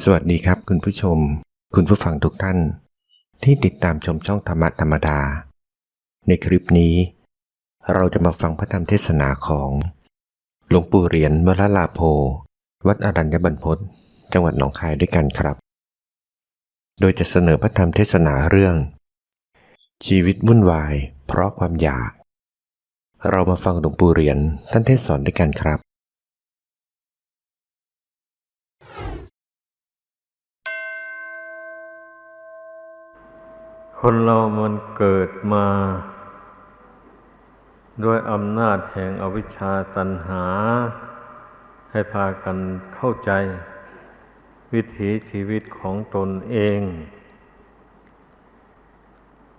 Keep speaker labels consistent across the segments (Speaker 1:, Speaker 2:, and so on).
Speaker 1: สวัสดีครับคุณผู้ชมคุณผู้ฟังทุกท่านที่ติดตามชมช่องธรรมะธรรมดาในคลิปนี้เราจะมาฟังพระธรรมเทศนาของหลวงปู่เหรียญวรลาโภวัดอรัญญบรรพตจังหวัดหนองคายด้วยกันครับโดยจะเสนอพระธรรมเทศนาเรื่องชีวิตวุ่นวายเพราะความอยากเรามาฟังหลวงปู่เหรียญท่านเทศสอนด้วยกันครับ
Speaker 2: คนเรามันเกิดมาด้วยอำนาจแห่งอวิชชาตัณหาให้พากันเข้าใจวิถีชีวิตของตนเอง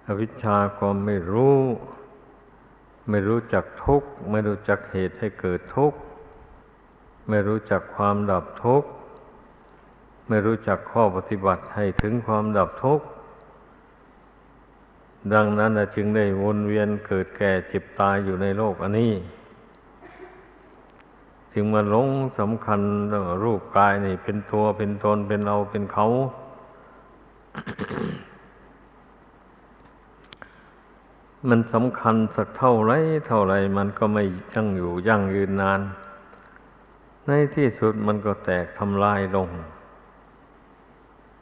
Speaker 2: อวิชชาก็ไม่รู้จักทุกข์ไม่รู้จักเหตุให้เกิดทุกข์ไม่รู้จักความดับทุกข์ไม่รู้จักข้อปฏิบัติให้ถึงความดับทุกข์ดังนั้นจึงได้วนเวียนเกิดแก่เจ็บตายอยู่ในโลกอันนี้จึงมาหลงสำคัญรูปกายนี่เป็นตัวเป็นตนเป็นเราเป็นเขา มันสำคัญสักเท่าไรมันก็ไม่ยั่งอยู่ยั่งยืนนานในที่สุดมันก็แตกทำลายลง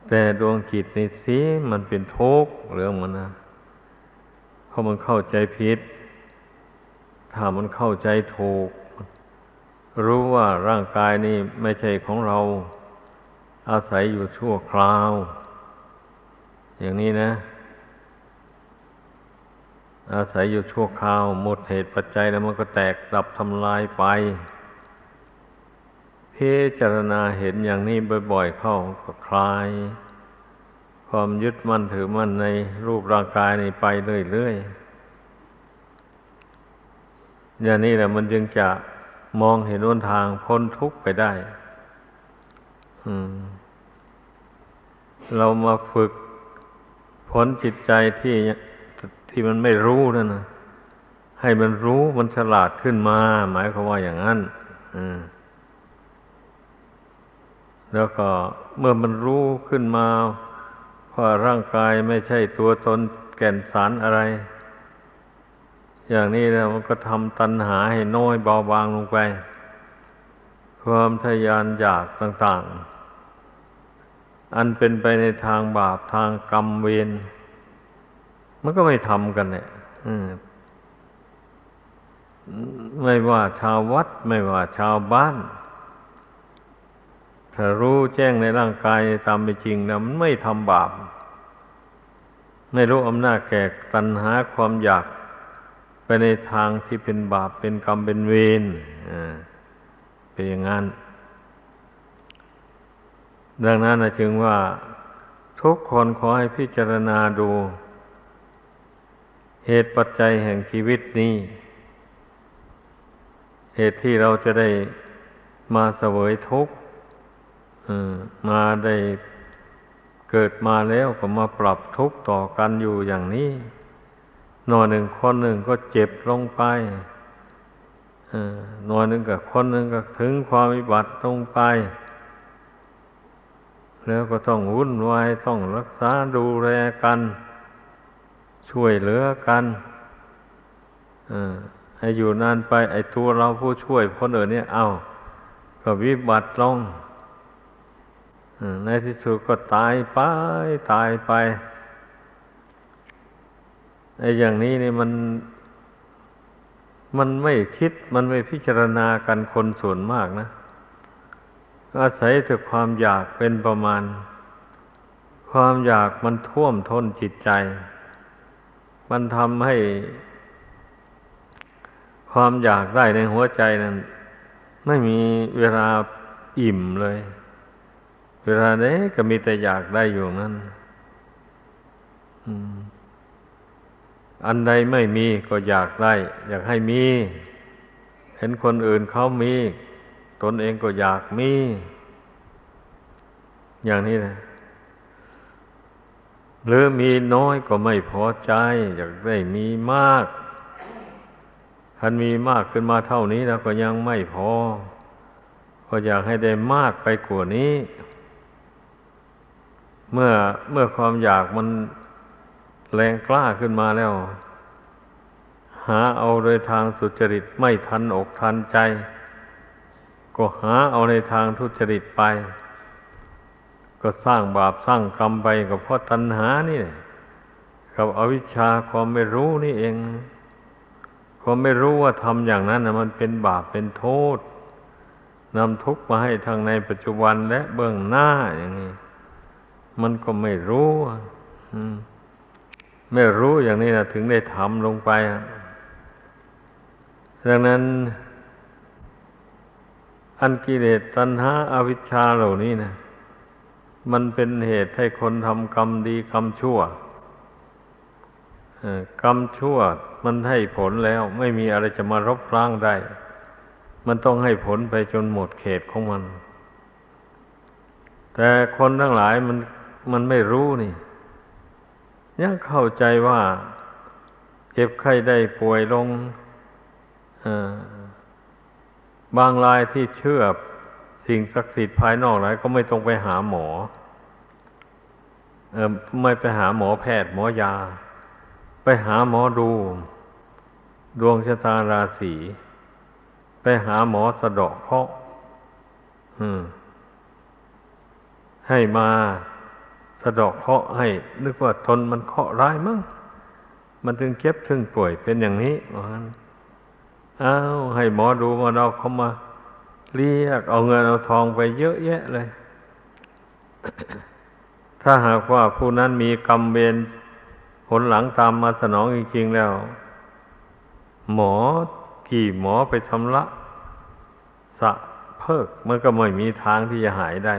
Speaker 2: แต่ดวงจิตนี่สิมันเป็นทุกข์เรื่องมันนะเพราะมันเข้าใจผิดถ้ามันเข้าใจถูกรู้ว่าร่างกายนี้ไม่ใช่ของเราอาศัยอยู่ชั่วคราวอย่างนี้นะอาศัยอยู่ชั่วคราวหมดเหตุปัจจัยแล้วมันก็แตกดับทำลายไปพิจารณาเห็นอย่างนี้บ่อยๆเข้าก็คลายความยึดมั่นถือมั่นในรูปร่างกายนี้ไปเรื่อยๆอย่างนี้แหละมันจึงจะมองเห็นหนทางพ้นทุกข์ไปได้เรามาฝึกฝนจิตใจที่มันไม่รู้นั่นนะให้มันรู้มันฉลาดขึ้นมาหมายความว่าอย่างนั้นแล้วก็เมื่อมันรู้ขึ้นมาว่าร่างกายไม่ใช่ตัวตนแก่นสารอะไรอย่างนี้แล้วมันก็ทำตัณหาให้น้อยเบาบางลงไปความทะยานอยากต่างๆอันเป็นไปในทางบาปทางกรรมเวรมันก็ไม่ทำกันเนี่ยไม่ว่าชาววัดไม่ว่าชาวบ้านถ้ารู้แจ้งในร่างกายตามเป็นจริงนะมันไม่ทำบาปไม่รู้อำนาจแก่ตัณหาความอยากไปในทางที่เป็นบาปเป็นกรรมเป็นเวรเป็นอย่างนั้นดังนั้นจึงว่าทุกคนขอให้พิจารณาดูเหตุปัจจัยแห่งชีวิตนี้เหตุที่เราจะได้มาเสวยทุกข์มาได้เกิดมาแล้วก็มาปรับทุกข์ต่อกันอยู่อย่างนี้หน่อยหนึ่งคนหนึ่งก็เจ็บลงไปหน่อยหนึ่งกับคนหนึ่งก็ถึงความวิบัติลงไปแล้วก็ต้องวุ่นวายต้องรักษาดูแลกันช่วยเหลือกันให้อยู่นานไปไอ้ตัวเราผู้ช่วยคนอื่นเนี่ยก็วิบัติลงในที่สุดก็ตายไปไอ้อย่างนี้นี่มันไม่คิดมันไม่พิจารณากันคนส่วนมากนะอาศัยแต่ความอยากเป็นประมาณความอยากมันท่วมท้นจิตใจมันทำให้ความอยากได้ในหัวใจนั้นไม่มีเวลาอิ่มเลยเวลาไหนก็มีแต่อยากได้อยู่นั้นอันใดไม่มีก็อยากได้อยากให้มีเห็นคนอื่นเขามีตนเองก็อยากมีอย่างนี้นะหรือมีน้อยก็ไม่พอใจอยากได้มีมากคันมีมากขึ้นมาเท่านี้แล้วก็ยังไม่พอก็อยากให้ได้มากไปกว่านี้ เมื่อความอยากมันแรงกล้าขึ้นมาแล้วหาเอาโดยทางสุจริตไม่ทันอกทันใจก็หาเอาในทางทุจริตไปก็สร้างบาปสร้างกรรมไปก็เพราะตัณหานี่แหละกับอวิชชาความไม่รู้นี่เองความไม่รู้ว่าทำอย่างนั้นนะมันเป็นบาปเป็นโทษนำทุกข์มาให้ทางในปัจจุบันและเบื้องหน้าอย่างนี้มันก็ไม่รู้ไม่รู้อย่างนี้นะถึงได้ทำลงไปดังนั้นอันกิเลสตัณหาอวิชชาเหล่านี้นะมันเป็นเหตุให้คนทำกรรมดีกรรมชั่วกรรมชั่วมันให้ผลแล้วไม่มีอะไรจะมาลบล้างได้มันต้องให้ผลไปจนหมดเขตของมันแต่คนทั้งหลายมันไม่รู้นี่ยังเข้าใจว่าเจ็บไข้ได้ป่วยลงบางรายที่เชื่อสิ่งศักดิ์สิทธิ์ภายนอกหลายก็ไม่ต้องไปหาหมอไม่ไปหาหมอแพทย์หมอยาไปหาหมอดูดวงชะตาราศีไปหาหมอสะเดาะเคราะห์ให้มาสะเดาะเคราะห์ให้นึกว่าตนมันเคราะห์ร้ายมั้งมันถึงเจ็บถึงป่วยเป็นอย่างนี้ให้หมอดูมาเราเขามาเรียกเอาเงินเอาทองไปเยอะแยะเลย ถ้าหากว่าผู้นั้นมีกรรมเวรผลหลังตามมาสนองจริงๆแล้วหมอไปชำระสะเพิกมันก็ไม่มีทางที่จะหายได้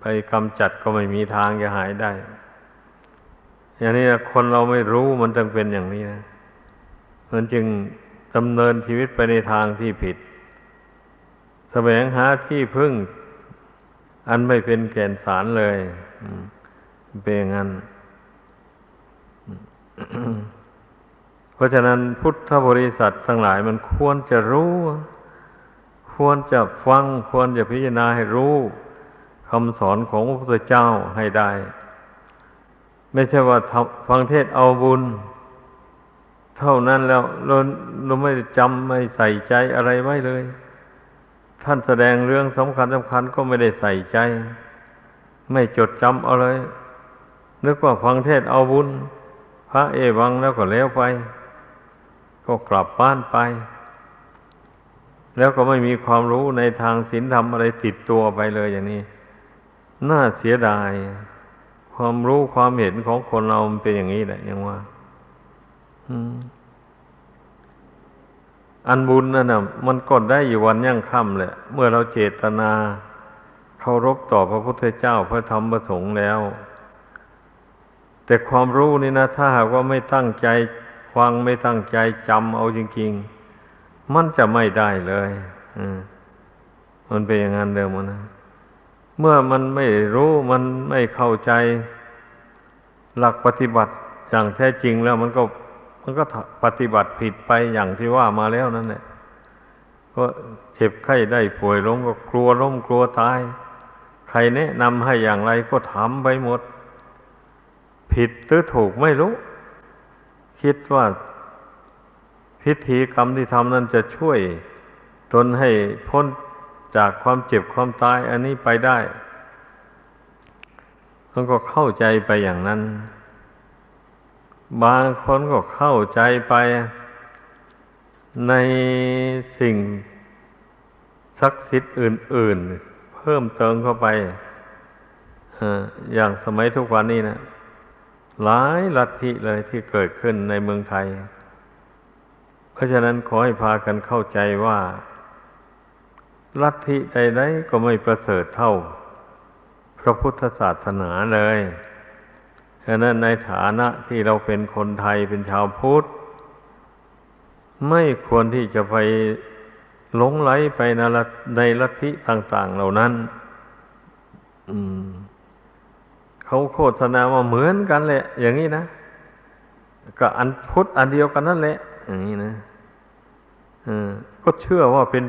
Speaker 2: ไปกำจัดก็ไม่มีทางจะหายได้อย่างนี้นะคนเราไม่รู้มันจึงเป็นอย่างนี้นะมันจึงดำเนินชีวิตไปในทางที่ผิดแสวงหาที่พึ่งอันไม่เป็นแก่นสารเลยเป็นอย่างนั้น เพราะฉะนั้นพุทธบริษัททั้งหลายมันควรจะรู้ควรจะฟังควรจะพิจารณาให้รู้คำสอนของพระพุทธเจ้าให้ได้ไม่ใช่ว่าฟังเทศน์เอาบุญเท่านั้นแล้วเราไม่จำไม่ใส่ใจอะไรไว้เลยท่านแสดงเรื่องสำคัญก็ไม่ได้ใส่ใจไม่จดจำเอาเลยนึกว่าฟังเทศน์เอาบุญพระเอวังแล้วก็แล้วไปก็กลับบ้านไปแล้วก็ไม่มีความรู้ในทางศีลธรรมอะไรติดตัวไปเลยอย่างนี้น่าเสียดายความรู้ความเห็นของคนเรามันเป็นอย่างนี้แหละยังว่าอันบุญนั่นน่ะมันก็ได้อยู่วันยั่งค่ำแหละเมื่อเราเจตนาเคารพต่อพระพุทธเจ้าพระธรรมพระสงฆ์แล้วแต่ความรู้นี่นะถ้าหากว่าไม่ตั้งใจฟังไม่ตั้งใจจำเอาจริงๆมันจะไม่ได้เลยมันเป็นอย่างนั้นเดิมนะเมื่อมันไม่รู้มันไม่เข้าใจหลักปฏิบัติอย่างแท้จริงแล้วมันก็ปฏิบัติผิดไปอย่างที่ว่ามาแล้วนั่นแหละก็เจ็บไข้ได้ป่วยลงก็กลัวล้มกลัวตายใครแนะนำให้อย่างไรก็ทำไปหมดผิดหรือถูกไม่รู้คิดว่าพิธีกรรมที่ทำนั้นจะช่วยตนให้พ้นจากความเจ็บความตายอันนี้ไปได้มันก็เข้าใจไปอย่างนั้นบางคนก็เข้าใจไปในสิ่งศักดิ์สิทธิ์อื่นๆเพิ่มเติมเข้าไปอย่างสมัยทุกวันนี้นะหลายลัทธิเลยที่เกิดขึ้นในเมืองไทยเพราะฉะนั้นขอให้พากันเข้าใจว่าลัทธิใดๆก็ไม่ประเสริฐเท่าพระพุทธศาสนาเลยฉะนั้นในฐานะที่เราเป็นคนไทยเป็นชาวพุทธไม่ควรที่จะไปหลงไหลไปในลัทธิต่างๆเหล่านั้นเขาโฆษณาว่าเหมือนกันแหละอย่างนี้นะก็อันพุทธอันเดียวกันนั่นแหละอย่างนี้นะก็เชื่อว่าเป็น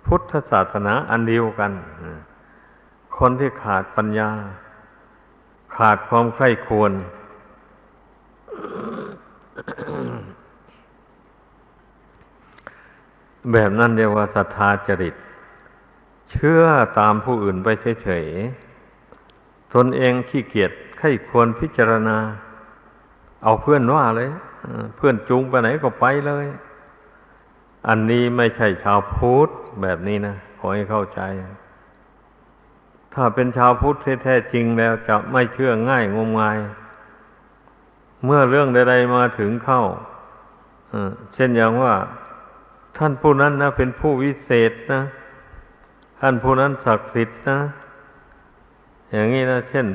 Speaker 2: พุทธศาสนาอันเดียวกัน คนที่ขาดปัญญาขาดความใคร่ควร แบบนั้นเรียกว่าศรัทธาจริตเชื่อตามผู้อื่นไปเฉยๆตนเองขี้เกียจใคร่ควรพิจารณาเอาเพื่อนว่าเลยเพื่อนจูงไปไหนก็ไปเลยอันนี้ไม่ใช่ชาวพุทธแบบนี้นะขอให้เข้าใจถ้าเป็นชาวพุทธแท้ๆจริงแล้วจะไม่เชื่อง่ายงมงายเมื่อเรื่องใดๆมาถึงเข้าเช่นอย่างว่าท่านผู้นั้นนะเป็นผู้วิเศษนะท่านผู้นั้นศักดิ์สิทธิ์นะอย่างนี้นะเช่น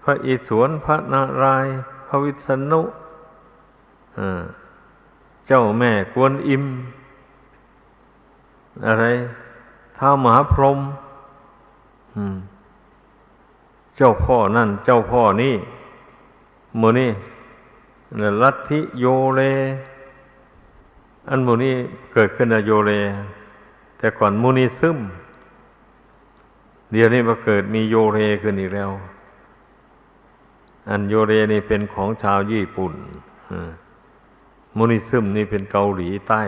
Speaker 2: พระอิศวรพระนารายณ์พระวิษณุเจ้าแม่กวนอิมอะไรท้าวมหาพรหมเจ้าพ่อนั่นเจ้าพ่อนี่หมู่นี่ลัทธิโยเลอันหมู่นี้เกิดขึ้นในโยเลแต่ก่อนมูนิซึมเดี๋ยวนี้มาเกิดมีโยเรขึ้นอีกแล้วอันโยเรนี่เป็นของชาวญี่ปุ่นมูนิซึมนี่เป็นเกาหลีใต้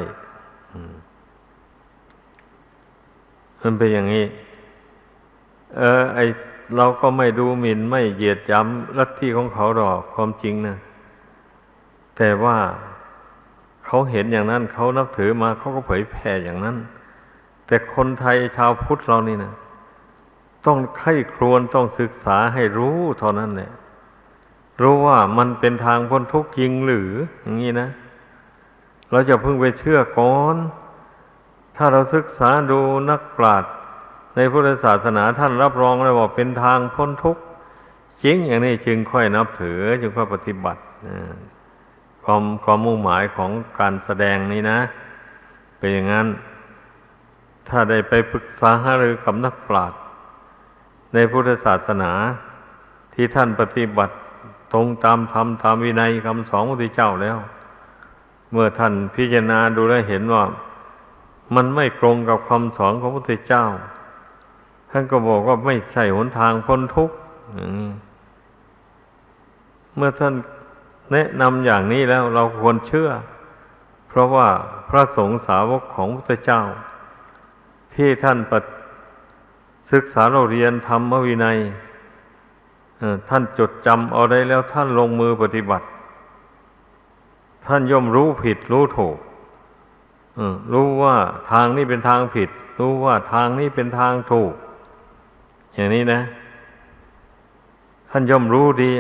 Speaker 2: มันเป็นอย่างนี้เราก็ไม่ดูหมิ่นไม่เหยียดหยามลัทธิของเขาหรอกความจริงนะแต่ว่าเขาเห็นอย่างนั้นเขานับถือมาเขาก็เผยแผ่อย่างนั้นแต่คนไทยชาวพุทธเรานี่นะต้องใคร่ครวญต้องศึกษาให้รู้เท่านั้นแหละรู้ว่ามันเป็นทางพ้นทุกข์จริงหรืออย่างนี้นะเราจะเพิ่งไปเชื่อก่อนถ้าเราศึกษาดูนักปราชญ์ในพุทธศาสนาท่านรับรองเลยว่าเป็นทางพ้นทุกข์จริงอย่างนี้จึงค่อยนับถือจึงค่อยปฏิบัติความมุ่งหมายของการแสดงนี้นะเป็นอย่างนั้นถ้าได้ไปปรึกษาหารือกับนักปราชญ์ในพุทธศาสนาที่ท่านปฏิบัติตรงตามธรรมตามวินัยคำสอนของพระพุทธเจ้าแล้วเมื่อท่านพิจารณาดูแลเห็นว่ามันไม่ตรงกับคำสอนของพระพุทธเจ้าท่านก็บอกว่าไม่ใช่หนทางพ้นทุกข์เมื่อท่านแนะนำอย่างนี้แล้วเราควรเชื่อเพราะว่าพระสงฆ์สาวกของพระพุทธเจ้าที่ท่านศึกษาเราเรียนธรรมวินัยท่านจดจำเอาได้แล้วท่านลงมือปฏิบัติท่านย่อมรู้ผิดรู้ถูกรู้ว่าทางนี้เป็นทางผิดรู้ว่าทางนี้เป็นทางถูกอย่างนี้นะท่านย่อมรู้ดี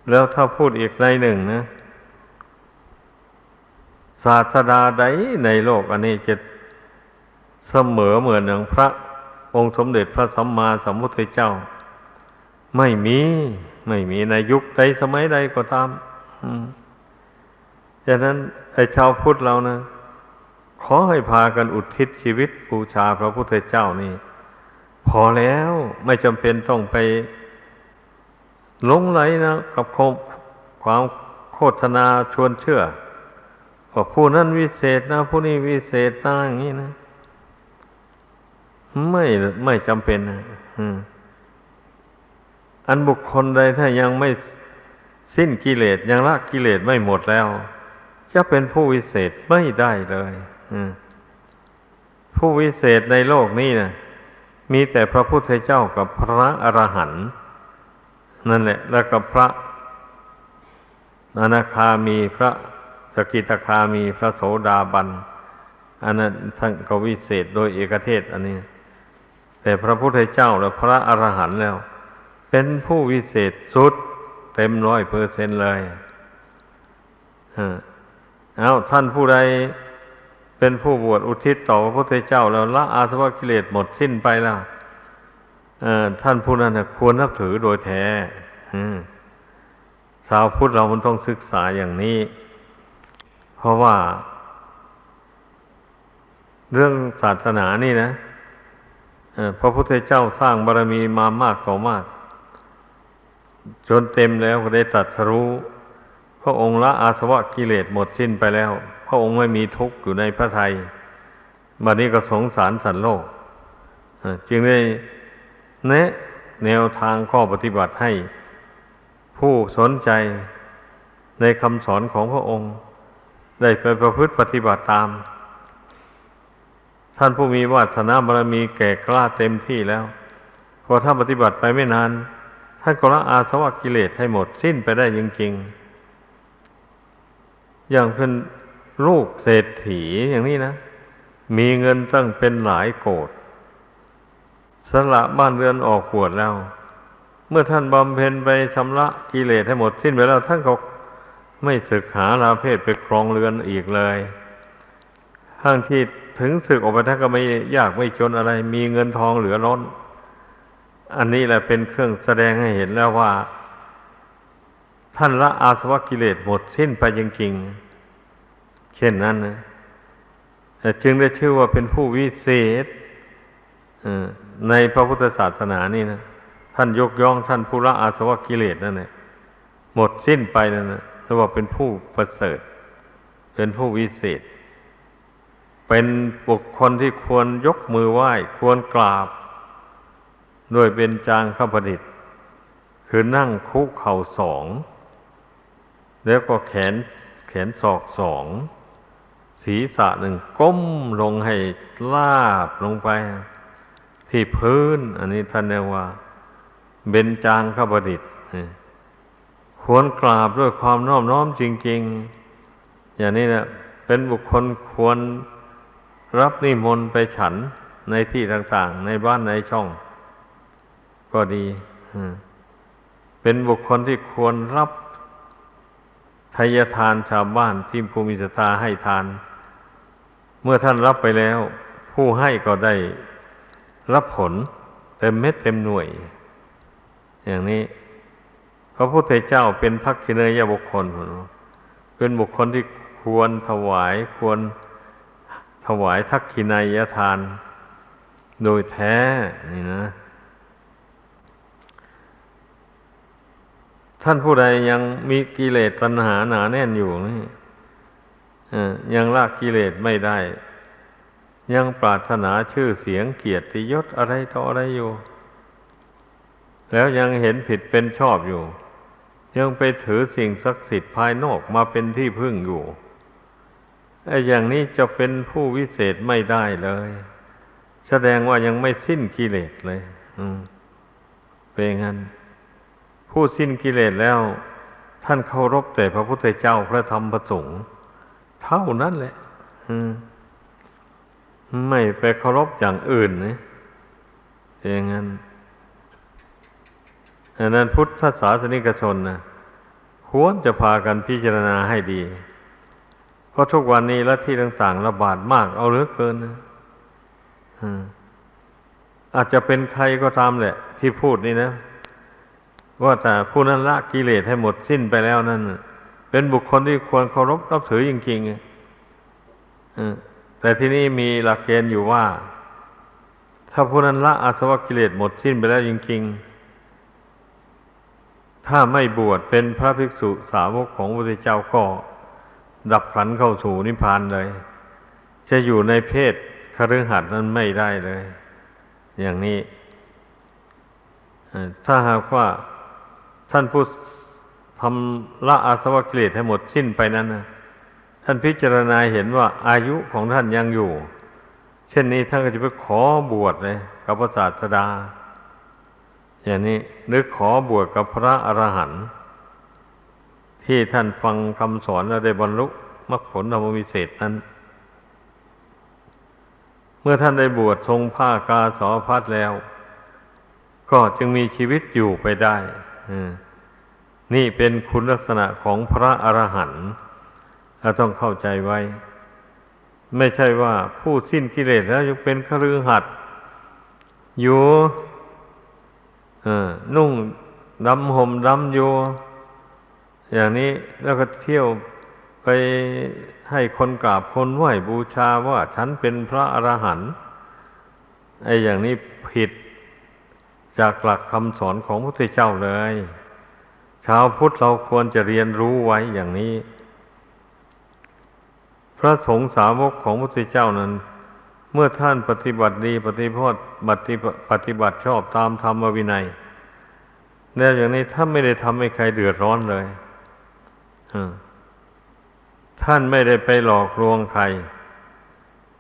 Speaker 2: แล้วถ้าพูดอีกในหนึ่งนะศาสดาใดในโลกอันนี้จะเสมอเหมือนอย่างพระองค์สมเด็จพระสัมมาสัมพุทธเจ้าไม่มีในยุคใดสมัยใดก็ตามฉะนั้นไอ้ชาวพุทธเรานะขอให้พากันอุทิศชีวิตบูชาพระพุทธเจ้านี่พอแล้วไม่จำเป็นต้องไปหลงไหลนะกับความโฆษณาชวนเชื่อว่าผู้นั้นวิเศษนะผู้นี้วิเศษนะอย่างนี้นะไม่จำเป็นนะอันบุคคลใดถ้ายังไม่สิ้นกิเลสยังละกิเลสไม่หมดแล้วจะเป็นผู้วิเศษไม่ได้เลยผู้วิเศษในโลกนี้นะมีแต่พระพุทธเจ้ากับพระอรหันต์นั่นแหละแล้วก็พระอนาคามีพระสกิทาคามีพระโสดาบันอันนั้นท่านก็วิเศษโดยเอกเทศอันนี้แต่พระพุทธเจ้าและพระอรหันต์แล้วเป็นผู้วิเศษสุดเต็ม100%เลยท่านผู้ใดเป็นผู้บวชอุทิศต่อพระพุทธเจ้าแล้วละอาสวะกิเลสหมดสิ้นไปแล้วท่านผู้นั้นควรนับถือโดยแท้ชาวพุทธเรามันต้องศึกษาอย่างนี้เพราะว่าเรื่องศาสนานี่นะพระพุทธเจ้าสร้างบารมีมามากต่อมากจนเต็มแล้วก็ได้ตรัสรู้พระองค์ละอาสวะกิเลสหมดสิ้นไปแล้วพระองค์ไม่มีทุกข์อยู่ในพระทัยบัดนี้ก็สงสารสัตว์โลกจึงได้ แนะแนวทางข้อปฏิบัติให้ผู้สนใจในคำสอนของพระองค์ได้ไปประพฤติปฏิบัติตามท่านผู้มีวาสนาบารมีแก่กล้าเต็มที่แล้วพอถ้าปฏิบัติไปไม่นานท่านก็ละอาสวะกิเลสให้หมดสิ้นไปได้จริงๆอย่างเป็นลูกเศรษฐีอย่างนี้นะมีเงินตั้งเป็นหลายโกฏสละบ้านเรือนออกบวชแล้วเมื่อท่านบำเพ็ญไปชำระกิเลสให้หมดสิ้นไปแล้วท่านก็ไม่ศึกหาราเพศไปครองเรือนอีกเลยทั้งที่ถึงศึกออกไปท่านก็ไม่ยากไม่จนอะไรมีเงินทองเหลือล้นอันนี้แหละเป็นเครื่องแสดงให้เห็นแล้วว่าท่านละอาสวะกิเลสหมดสิ้นไปจริงๆเช่นนั้นนะแต่จึงได้ชื่อว่าเป็นผู้วิเศษในพระพุทธศาสนานี่นะท่านยกย่องท่านผู้ละอาสวะกิเลสนั่นแหละหมดสิ้นไปนั่นนะเรียกว่าเป็นผู้ประเสริฐเป็นผู้วิเศษเป็นบุคคลที่ควรยกมือไหว้ควรกราบด้วยเบญจางคประดิษฐ์คือนั่งคุกเข่าสองแล้วก็แขนศอกสองศีรษะหนึ่งก้มลงให้ลาบลงไปที่พื้นอันนี้ท่านเรียกว่าเบญจางคประดิษฐ์ควรกราบด้วยความนอบน้อมจริงๆอย่างนี้นะเป็นบุคคลควรรับนิมนต์ไปฉันในที่ต่างๆในบ้านในช่องก็ดีเป็นบุคคลที่ควรรับทายทานชาวบ้านที่ผู้มีศรัทธาให้ทานเมื่อท่านรับไปแล้วผู้ให้ก็ได้รับผลเต็มเม็ดเต็มหน่วยอย่างนี้พระพุทธเจ้าเป็นภักขิเนยบุคคลเป็นบุคคลที่ควรถวายทักขินายทานโดยแท้นี่นะท่านผู้ใดยังมีกิเลสตัณหาหนาแน่นอยู่นี่ยังละกิเลสไม่ได้ยังปรารถนาชื่อเสียงเกียรติยศอะไรต่ออะไรอยู่แล้วยังเห็นผิดเป็นชอบอยู่ยังไปถือสิ่งศักดิ์สิทธิ์ภายนอกมาเป็นที่พึ่งอยู่ไอ้อย่างนี้จะเป็นผู้วิเศษไม่ได้เลยแสดงว่ายังไม่สิ้นกิเลสเลยเป็นงั้นผู้สิ้นกิเลสแล้วท่านเคารพแต่พระพุทธเจ้าพระธรรมพระสงฆ์เท่านั้นแหละไม่ไปเคารพอย่างอื่นนะอย่างนั้นอันนั้นพุทธศาสนิกชนนะควรจะพากันพิจารณาให้ดีเพราะทุกวันนี้ลัทธิต่างๆระบาดมากเอาเหลือเกินนะอาจจะเป็นใครก็ตามแหละที่พูดนี่นะว่าแต่ผู้นั้นละกิเลสให้หมดสิ้นไปแล้วนั่นเป็นบุคคลที่ควรเคารพนับถือจริงๆแต่ที่นี่มีหลักเกณฑ์อยู่ว่าถ้าผู้นั้นละอาสวะกิเลสหมดสิ้นไปแล้วจริงๆถ้าไม่บวชเป็นพระภิกษุสาวกของพระพุทธเจ้าก็ดับขันเข้าสู่นิพพานเลยจะอยู่ในเพศคฤหัสถ์นั้นไม่ได้เลยอย่างนี้ถ้าหากว่าท่านผู้ทำละอาสวะกิเลสให้หมดสิ้นไปนั้นนะท่านพิจารณาเห็นว่าอายุของท่านยังอยู่เช่นนี้ท่านก็จะไปขอบวชเลยกับพระศาสดาอย่างนี้นึกขอบวชกับพระอรหันต์ที่ท่านฟังคำสอนแล้วได้บรรลุมรรคผลธรรมวิเศษนั้นเมื่อท่านได้บวชทรงผ้ากาสาวพัสแล้วก็จึงมีชีวิตอยู่ไปได้นี่เป็นคุณลักษณะของพระอรหันต์เราต้องเข้าใจไว้ไม่ใช่ว่าผู้สิ้นกิเลสแล้วยังเป็นคฤหัสถ์อยู่นุ่งดำห่มดำอยู่อย่างนี้แล้วก็เที่ยวไปให้คนกราบคนไหว้บูชาว่าฉันเป็นพระอรหันต์ไอ้อย่างนี้ผิดจากหลักคำสอนของพระพุทธเจ้าเลยชาวพุทธเราควรจะเรียนรู้ไว้อย่างนี้พระสงฆ์สาวกของพระพุทธเจ้านั้น เมื่อท่านปฏิบัติดีปฏิบัติชอบตามธรรมวินัยแล้วอย่างนี้ท่านไม่ได้ทำให้ใครเดือดร้อนเลยท่านไม่ได้ไปหลอกลวงใคร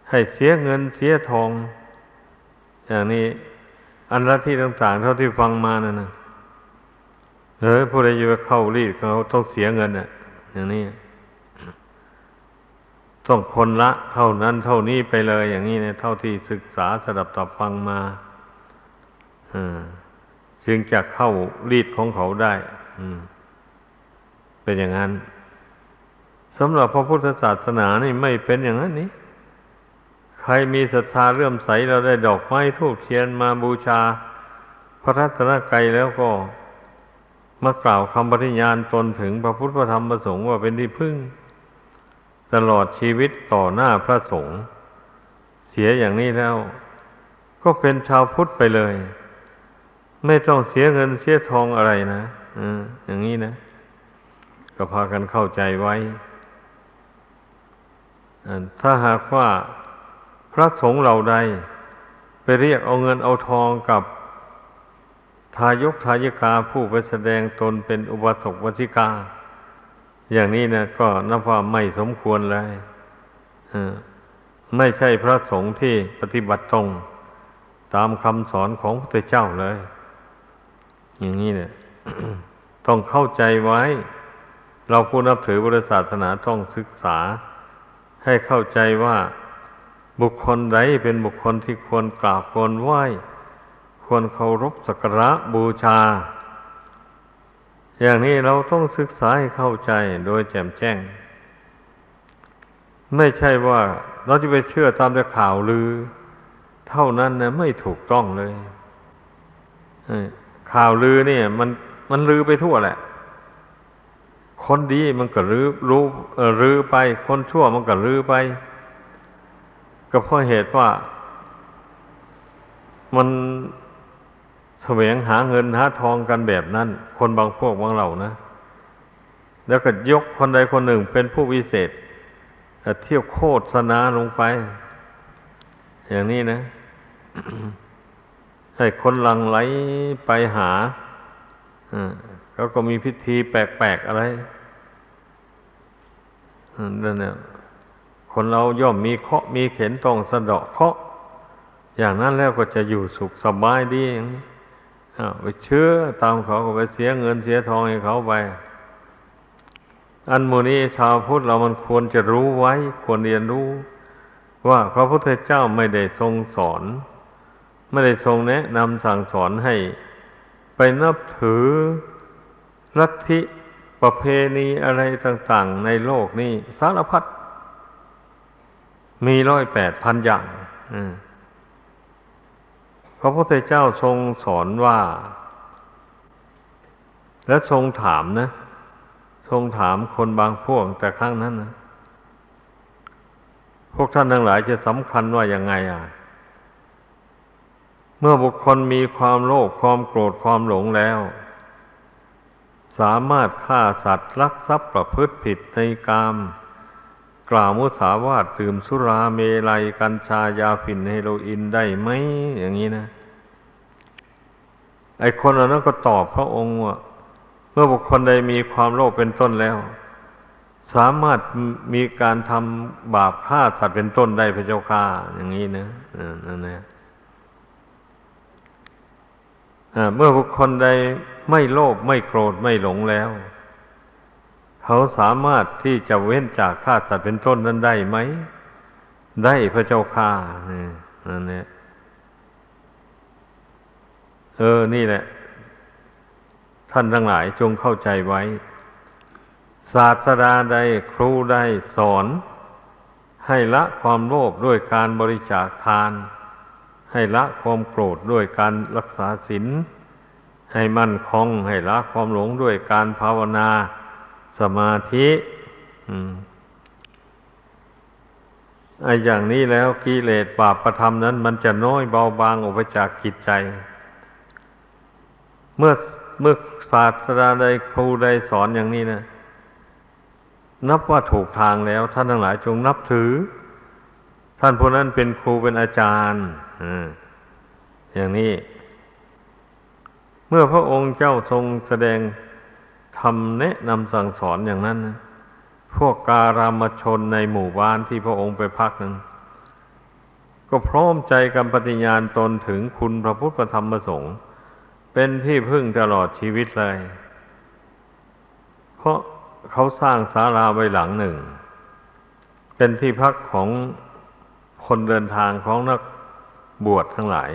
Speaker 2: ให้เสียเงินเสียทองอย่างนี้อันละที่ต่างๆเท่าที่ฟังมานั่นนะผู้ใดอยู่เข้ารีดเขาต้องเสียเงินอย่างนี้ต้องคนละเท่านั้นเท่านี้ไปเลยอย่างนี้เนี่ยเท่าที่ศึกษาสดับตับฟังมาจึงจะเข้ารีดของเขาได้เป็นอย่างนั้นสำหรับพระพุทธศาสนานี่ไม่เป็นอย่างนั้นนี่ใครมีศรัทธาเลื่อมใสเราได้ดอกไม้ธูปเทียนมาบูชาพระรัตนกรัยแล้วก็มากล่าวคำปฏิญาณตนถึงพระพุทธพระธรรมพระสงฆ์ว่าเป็นที่พึ่งตลอดชีวิตต่อหน้าพระสงฆ์เสียอย่างนี้แล้วก็เป็นชาวพุทธไปเลยไม่ต้องเสียเงินเสียทองอะไรนะอย่างนี้นะก็พากันเข้าใจไว้ถ้าหากว่าพระสงฆ์เหล่าใดไปเรียกเอาเงินเอาทองกับทายกทายิกาผู้ไปแสดงตนเป็นอุบาสกอุบาสิกาอย่างนี้นะก็นับว่าไม่สมควรเลยไม่ใช่พระสงฆ์ที่ปฏิบัติตรงตามคำสอนของพระพุทธเจ้าเลยอย่างนี้เนี่ย ต้องเข้าใจไว้เราผู้นับถือพุทธศาสนาต้องศึกษาให้เข้าใจว่าบุคคลใดเป็นบุคคลที่ควรกราบควรไหว้ควรเคารพสักการะบูชาอย่างนี้เราต้องศึกษาให้เข้าใจโดยแจ่มแจ้งไม่ใช่ว่าเราจะไปเชื่อตามแต่ข่าวลือเท่านั้นนะไม่ถูกต้องเลยข่าวลือเนี่ยมันลือไปทั่วแหละคนดีมันก็ลือไปคนชั่วมันก็ลือไปก็เพราะเหตุว่ามันแสวงหาเงินหาทองกันแบบนั้นคนบางพวกบางเหล่านะแล้วก็ยกคนใดคนหนึ่งเป็นผู้วิเศษเที่ยวโฆษณาลงไปอย่างนี้นะ ให้คนหลั่งไหลไปหาเขาก็มีพิธีแปลกๆอะไรนั่นเนี่ยคนเราย่อมมีเคราะห์มีเข็ญต้องสะเดาะเคราะห์อย่างนั้นแล้วก็จะอยู่สุขสบายดีไปเชื่อตามเขาก็ไปเสียเงินเสียทองให้เขาไปอันโมนี้ชาวพุทธเรามันควรจะรู้ไว้ควรเรียนรู้ว่าพระพุทธเจ้าไม่ได้ทรงสอนไม่ได้ทรงแนะนำสั่งสอนให้ไปนับถือลัทธิประเพณีอะไรต่างๆในโลกนี้สารพัดมี108,000 อย่างพระพุทธเจ้าทรงสอนว่าและทรงถามนะทรงถามคนบางพวกแต่ครั้งนั้นนะพวกท่านทั้งหลายจะสำคัญว่ายังไงเมื่อบุคคลมีความโลภความโกรธความหลงแล้วสามารถฆ่าสัตว์ลักทรัพย์ประพฤติผิดในกามกล่าวมุสาวาทดื่มสุราเมลัยกัญชายาฝิ่นเฮโรอีนได้ไหมอย่างนี้นะไอ้คนเหล่านั้นก็ตอบพระองค์ว่าเมื่อบุคคลใดมีความโลภเป็นต้นแล้วสามารถมีการทำบาปฆ่าสัตว์เป็นต้นได้พระเจ้าค่ะอย่างนี้นะนั่นแหละเมื่อบุคคลใดไม่โลภไม่โกรธไม่หลงแล้วเขาสามารถที่จะเว้นจากฆ่าสัตว์เป็นต้นนั้นได้ไหมได้พระเจ้าค่ะนั่นแหละนี่แหละท่านทั้งหลายจงเข้าใจไว้ศาสดาใดครูใดสอนให้ละความโลภด้วยการบริจาคทานให้ละความโกรธด้วยการรักษาศีลให้มั่นคงให้ละความหลงด้วยการภาวนาสมาธิอย่างนี้แล้วกิเลสบาปประธรรมนั้นมันจะน้อยเบาบางออกไปจากจิตใจเมื่อศาสดาใดครูใดสอนอย่างนี้นะนับว่าถูกทางแล้วท่านทั้งหลายจงนับถือ ท่านผู้นั้นเป็นครูเป็นอาจารย์อย่างนี้เมื่อพระองค์เจ้าทรงแสดงธรรมแนะนำสั่งสอนอย่างนั้นนะพวกการามชนในหมู่บ้านที่พระองค์ไปพักนั้นก็พร้อมใจกันปฏิญาณตนถึงคุณพระพุทธพระธรรมพระสงฆ์เป็นที่พึ่งตลอดชีวิตเลยเพราะเขาสร้างศาลาไว้หลังหนึ่งเป็นที่พักของคนเดินทางของนักบวชทั้งหลาย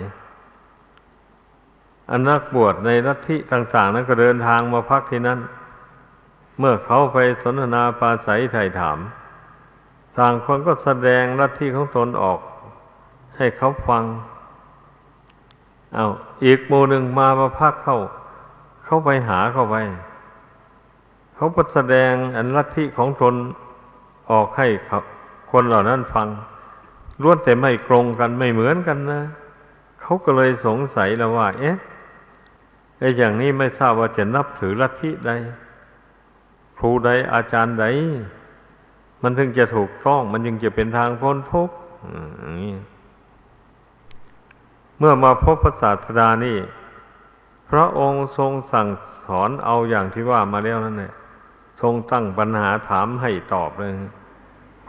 Speaker 2: อันนักบวชในลัทธิต่างๆนั้นก็เดินทางมาพักที่นั่นเมื่อเขาไปสนทนาปราศัยไถ่ถามต่างคนก็แสดงลัทธิของตนออกให้เขาฟังอีกหมู่หนึ่งมาพักเข้าไปหาเข้าไปเขาก็แสดงอันลัทธิของตนออกให้คนเหล่านั้นฟังล้วนแต่ไม่ตรงกันไม่เหมือนกันนะเขาก็เลยสงสัยแล้วว่าอย่างนี้ไม่ทราบว่าจะนับถือลัทธิใดครูใดอาจารย์ใดมันถึงจะถูกต้องมันจึงจะเป็นทางพ้นทุกข์อย่างนี้เมื่อมาพบพระศาสดานี่พระองค์ทรงสั่งสอนเอาอย่างที่ว่ามาแล้วนั่นแหละทรงตั้งปัญหาถามให้ตอบเลย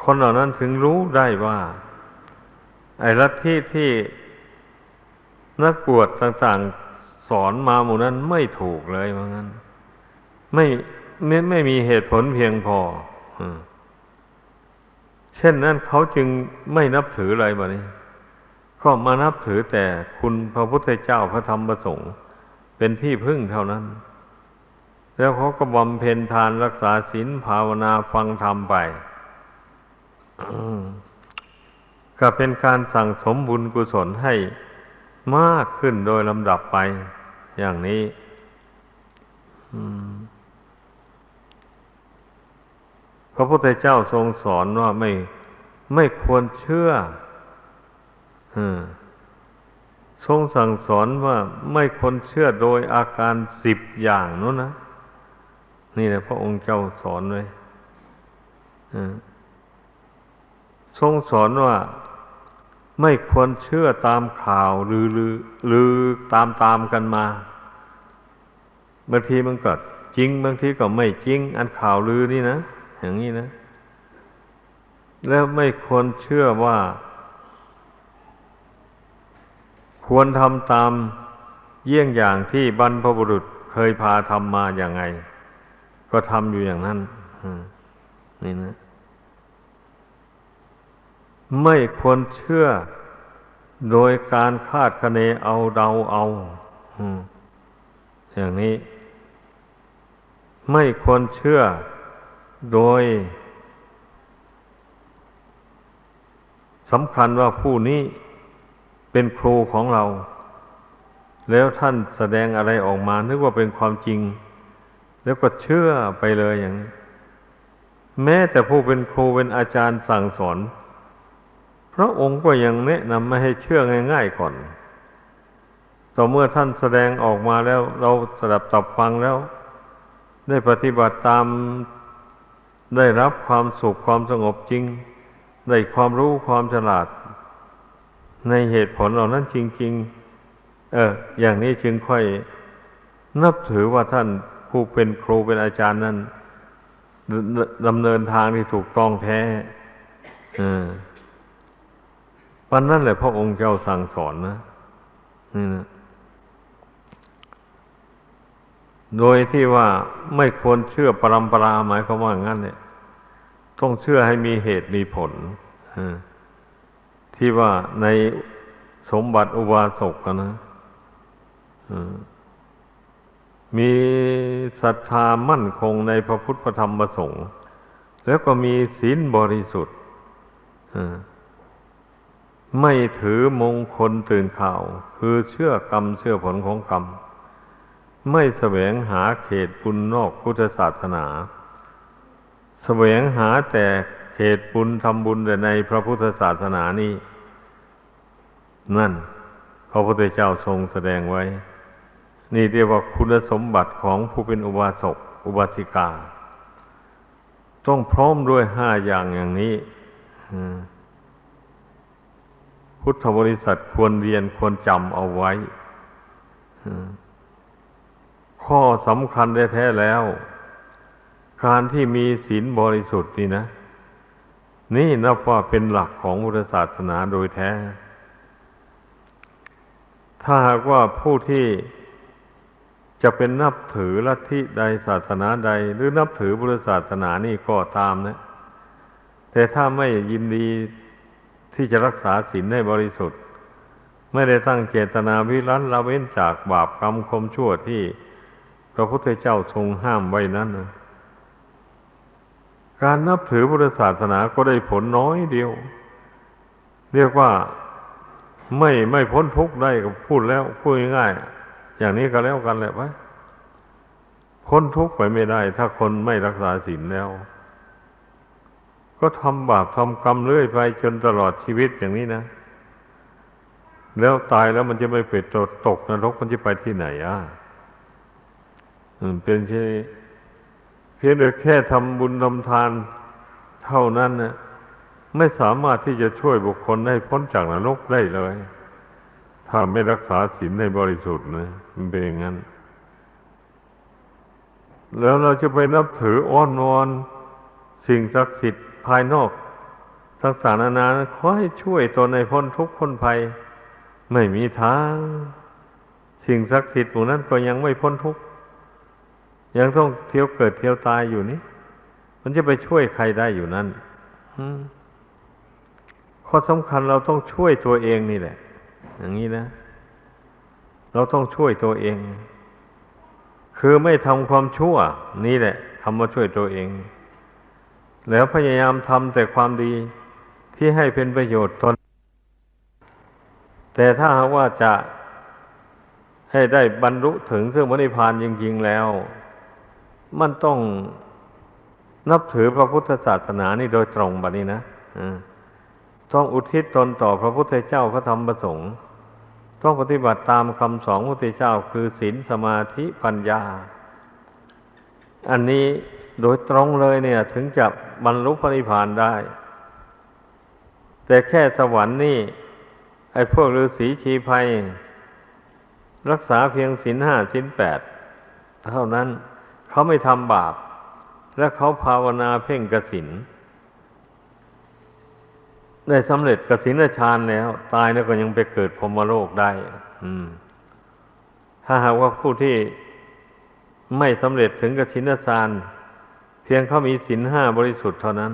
Speaker 2: คนเหล่านั้นถึงรู้ได้ว่าไอ้ลัทธิที่นักบวชต่างๆสอนมาหมู่นั้นไม่ถูกเลยว่างั้นไม่มีเหตุผลเพียงพอเช่นนั้นเขาจึงไม่นับถืออะไรแบบนี้ก็มานับถือแต่คุณพระพุทธเจ้าพระธรรมพระสงฆ์เป็นที่พึ่งเท่านั้นแล้วเขาก็บำเพ็ญทานรักษาศีลภาวนาฟังธรรมไปก็เป็นการสั่งสมบุญกุศลให้มากขึ้นโดยลำดับไปอย่างนี้พระพุทธเจ้าทรงสอนว่าไม่ควรเชื่อทรงสั่งสอนว่าไม่ควรเชื่อโดยอาการ10อย่างนู้นนะนี่แหละพระองค์เจ้าสอนไว้ทรงสอนว่าไม่ควรเชื่อตามข่าวลือตามกันมาบางทีมันก็จริงบางทีก็ไม่จริงอันข่าวลือนี่นะอย่างนี้นะแล้วไม่ควรเชื่อว่าควรทำตามเยี่ยงอย่างที่บรรพบุรุษเคยพาทำมาอย่างไงก็ทำอยู่อย่างนั้นนี่นะไม่ควรเชื่อโดยการคาดคะเนเอาเดาเอาอย่างนี้ไม่ควรเชื่อโดยสำคัญว่าผู้นี้เป็นครูของเราแล้วท่านแสดงอะไรออกมานึกว่าเป็นความจริงแล้วก็เชื่อไปเลยอย่างนี้แม้แต่ผู้เป็นครูเป็นอาจารย์สั่งสอนพระองค์ก็ยังแนะนำไม่ให้เชื่อง่ายๆก่อนต่อเมื่อท่านแสดงออกมาแล้วเราสดับตับฟังแล้วได้ปฏิบัติตามได้รับความสุขความสงบจริงได้ความรู้ความฉลาดในเหตุผลเหล่านั้นจริงๆอย่างนี้จึงค่อยนับถือว่าท่านผู้เป็นครูเป็นอาจารย์นั้นดำเนินทางที่ถูกต้องแท้วันนั้นแหละพระองค์เจ้าสั่งสอนนะนี่นะโดยที่ว่าไม่ควรเชื่อปรัมปราหมายความว่างั้นเนี่ยต้องเชื่อให้มีเหตุมีผลที่ว่าในสมบัติอุบาสกนะมีศรัทธามั่นคงในพระพุทธพระธรรมพระสงฆ์แล้วก็มีศีลบริสุทธิ์ไม่ถือมงคลตื่นข่าวคือเชื่อกรรมเชื่อผลของกรรมไม่แสวงหาเขตบุญนอกพุทธศาสนาแสวงหาแต่เขตบุญทำบุญแต่ในพระพุทธศาสนานี้นั่นพระพุทธเจ้าทรงแสดงไว้นี่เรียกว่าคุณสมบัติของผู้เป็นอุบาสกอุบาสิกาต้องพร้อมด้วย5 อย่างนี้ พุทธบริษัทควรเรียนควรจำเอาไว้ข้อสำคัญแท้ๆแล้วการที่มีศีลบริสุทธิ์นี่นะนี่นับว่าเป็นหลักของพุทธศาสนาโดยแท้ ถ้าหากว่าผู้ที่จะเป็นนับถือลัทธิใดศาสนาใดหรือนับถือพุทธศาสนานี่ก็ตามนะแต่ถ้าไม่ยินดีที่จะรักษาศีลให้บริสุทธิ์ไม่ได้ตั้งเจตนาวิรัติละเว้นจากบาปกรรมความชั่วที่พระพุทธเจ้าทรงห้ามไว้นั้นนะการนับถือพุทธศาสนาก็ได้ผลน้อยเดียวเรียกว่าไม่พ้นทุกข์ได้ก็พูดแล้วพูดง่ายๆอย่างนี้ก็แล้วกันแหละวะพ้นทุกข์ไปไม่ได้ถ้าคนไม่รักษาศีลแล้วก็ทำบาปทำกรรมเรื่อยไปจนตลอดชีวิตอย่างนี้นะแล้วตายแล้วมันจะไม่ไปตกนรกมันจะไปที่ไหนเป็นเช่นเพียงแต่แค่ทำบุญทำทานเท่านั้นนะไม่สามารถที่จะช่วยบุคคลให้พ้นจากนรกได้เลยถ้าไม่รักษาศีลในบริสุทธิ์นะมันเป็นอย่างนั้นแล้วเราจะไปนับถืออ้อนวอนสิ่งศักดิ์สิทธิ์ภายนอกต่างๆนานาขอให้ช่วยตนให้พ้นทุกข์พ้นภัยไม่มีทางสิ่งศักดิ์สิทธิ์พวกนั้นก็ยังไม่พ้นทุกข์ยังต้องเที่ยวเกิดเที่ยวตายอยู่นี่มันจะไปช่วยใครได้อยู่นั้นข้อสำคัญเราต้องช่วยตัวเองนี่แหละอย่างนี้นะเราต้องช่วยตัวเองคือไม่ทำความชั่วนี่แหละคำว่าช่วยตัวเองแล้วพยายามทำแต่ความดีที่ให้เป็นประโยชน์ตนแต่ถ้าหากว่าจะให้ได้บรรลุถึงซึ่งพระนิพพานจริงๆแล้วมันต้องนับถือพระพุทธศาสนานี่โดยตรงบัดนี้นะต้องอุทิศตนต่อพระพุทธเจ้าพระธรรมพระสงฆ์ต้องปฏิบัติตามคำสอนพระพุทธเจ้าคือศีลสมาธิปัญญาอันนี้โดยตรงเลยเนี่ยถึงจะบรรลุพระนิพพานได้แต่แค่สวรรค์นี่ไอ้พวกฤาษีชีไพรรักษาเพียงศีลห้าศีลแปดเท่านั้นเขาไม่ทำบาปและเขาภาวนาเพ่งกสิณได้สำเร็จกสิณฌานแล้วตายแล้วก็ยังไปเกิดพรหมโลกได้ถ้าหากว่าผู้ที่ไม่สำเร็จถึงกสิณฌานเพียงเขามีศีลห้าบริสุทธิ์เท่านั้น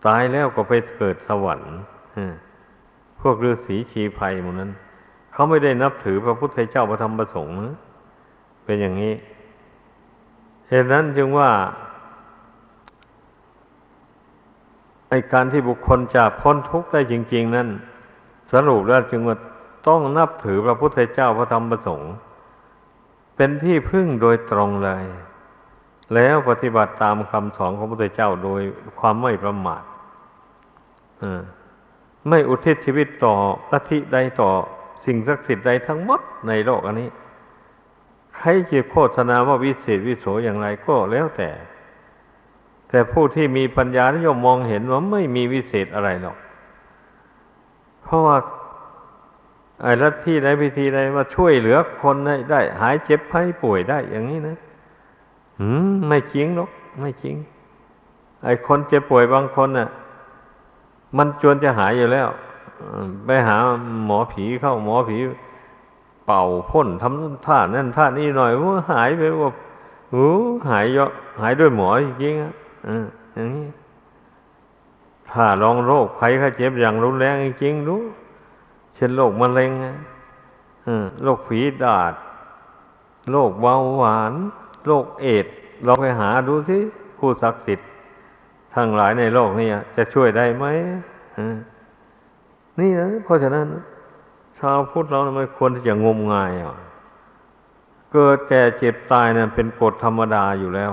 Speaker 2: ตายแล้วก็ไปเกิดสวรรค์พวกฤาษีชีไพรหมู่นั้นเขาไม่ได้นับถือพระพุทธเจ้าพระธรรมพระสงฆ์เป็นอย่างนี้เหตุนั้นจึงว่าไอ้การที่บุคคลจะพ้นทุกข์ได้จริงๆนั้นสรุปแล้วจึงว่าต้องนับถือพระพุทธเจ้าพระธรรมพระสงฆ์เป็นที่พึ่งโดยตรงเลยแล้วปฏิบัติตามคำสอนของพระพุทธเจ้าโดยความไม่ประมาทไม่อุทิศชีวิตต่อลัทธิใดต่อสิ่งศักดิ์สิทธิ์ใดทั้งหมดในโลกอันนี้ใครจะโฆษณาว่าวิเศษวิโสอย่างไรก็แล้วแต่ผู้ที่มีปัญญานิยมมองเห็นว่าไม่มีวิเศษอะไรหรอกเพราะว่าไอ้ลัทธิใดพิธีใดมาช่วยเหลือคนได้หายเจ็บไข้ป่วยได้อย่างนี้นะไม่จริงหรอกไม่จริงไอ้คนเจ็บป่วยบางคนน่ะมันจวนจะหายอยู่แล้วไปหาหมอผีเข้าหมอผีเป่าพ่นทำท่านั่นท่านี้หน่อยว่าหายไปว่าหายเยอะหายด้วยหมอจริงๆอย่างนี้ถ้าลองโรคภัยไข้เจ็บอย่างรุนแรงจริงๆดูเช่นโรคมะเร็งโรคฝีดาษโรคเบาหวานโรคเอดส์ลองไปหาดูสิผู้ศักดิ์สิทธิ์ทั้งหลายในโลกนี้จะช่วยได้ไหมนี่นะเพราะฉะนั้นชาวพุทธเราไม่ควรที่จะงมงายเกิดแก่เจ็บตายนั้นเป็นกฎธรรมดาอยู่แล้ว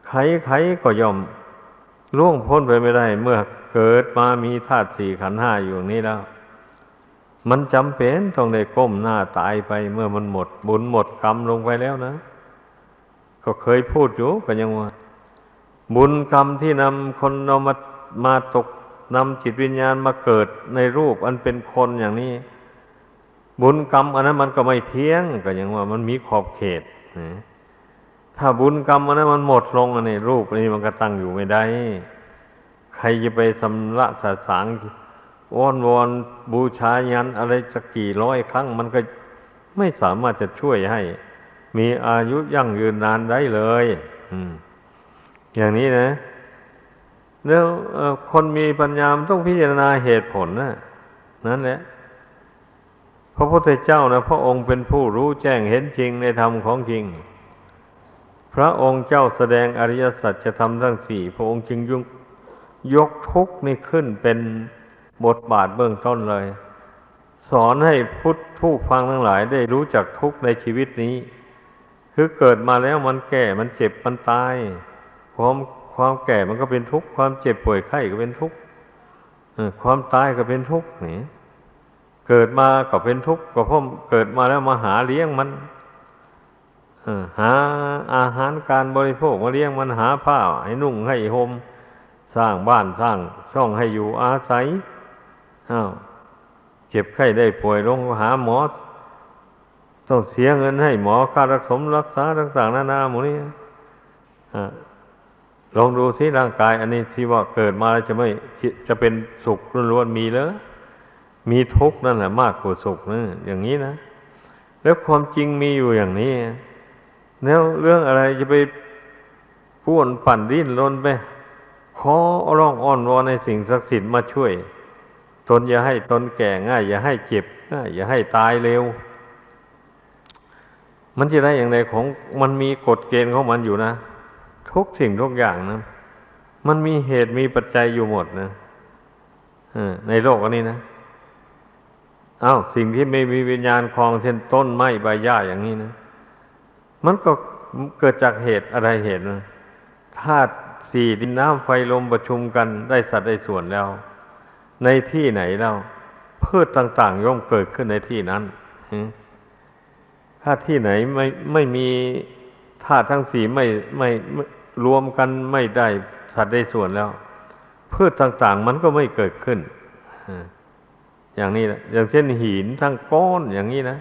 Speaker 2: ใครๆก็ย่อมล่วงพ้นไปไม่ได้เมื่อเกิดมามีธาตุสี่ขันธ์ห้าอยู่นี้แล้วมันจำเป็นต้องได้ก้มหน้าตายไปเมื่อมันหมดบุญหมดกรรมลงไปแล้วนะก็เคยพูดอยู่ก็ยังว่าบุญกรรมที่นำคนเรามาตก นำจิตวิญญาณมาเกิดในรูปอันเป็นคนอย่างนี้บุญกรรมอันนั้นมันก็ไม่เที่ยงก็อย่างว่ามันมีขอบเขตนะถ้าบุญกรรมอันนั้นมันหมดลงอันนี้รูปนี้มันก็ตั้งอยู่ไม่ได้ใครจะไปสำละสะสางอ้อนวอนบูชายันอะไรสักกี่ร้อยครั้งมันก็ไม่สามารถจะช่วยให้มีอายุยั่งยืนนานได้เลยอย่างนี้นะแล้วคนมีปัญญาต้องพิจารณาเหตุผลนะนั่นแหละพระพุทธเจ้านะพระองค์เป็นผู้รู้แจ้งเห็นจริงในธรรมของจริงพระองค์เจ้าแสดงอริยสัจธรรมทั้งสี่พระองค์จึงยกทุกข์นี่ขึ้นเป็นบทบาทเบื้องต้นเลยสอนให้ผู้ฟังทั้งหลายได้รู้จักทุกข์ในชีวิตนี้คือเกิดมาแล้วมันแก่มันเจ็บมันตายความแก่มันก็เป็นทุกข์ความเจ็บป่วยไข้ก็เป็นทุกข์ความตายก็เป็นทุกข์นี่เกิดมาก็เป็นทุกข์ก็เพราะเกิดมาแล้วมาหาเลี้ยงมันหาอาหารการบริโภคมาเลี้ยงมันหาผ้าให้นุ่งให้ห่มสร้างบ้านสร้างช่องให้อยู่อาศัยเจ็บไข้ได้ป่วยลงหาหมอต้องเสียเงินให้หมอค่ารักษาต่างๆนานาหมดนี้ลองดูสิร่างกายอันนี้ที่ว่าเกิดมาแล้วจะเป็นสุขล้วนๆมีเหรอมีทุกข์นั่นแหละมากกว่าสุขนะอย่างนี้นะแล้วความจริงมีอยู่อย่างนี้แล้วเรื่องอะไรจะไปป้วนปั่นดิ้นรนไปขอร้องอ้อนวอนในสิ่งศักดิ์สิทธิ์มาช่วยตนอย่าให้ตนแก่ง่ายอย่าให้เจ็บง่ายอย่าให้ตายเร็วมันจะได้อย่างไรของมันมีกฎเกณฑ์ของมันอยู่นะทุกสิ่งทุกอย่างนะมันมีเหตุมีปัจจัยอยู่หมดนะในโลกอันนี้นะสิ่งที่ไม่มีวิญญาณครองเช่นต้นไม้ใบหญ้าอย่างนี้นะมันก็เกิดจากเหตุอะไรเหตุนะธาตุสี่ดินน้ำไฟลมประชุมกันได้สัดได้ส่วนแล้วในที่ไหนแล้วพืชต่างๆย่อมเกิดขึ้นในที่นั้นถ้าที่ไหนไม่มีธาตุทั้งสี่ไม่รวมกันไม่ได้สัดได้ส่วนแล้วพืชต่างๆมันก็ไม่เกิดขึ้นอย่างนี้นะอย่างเช่นหินทั้งก้อนอย่างนี้นะ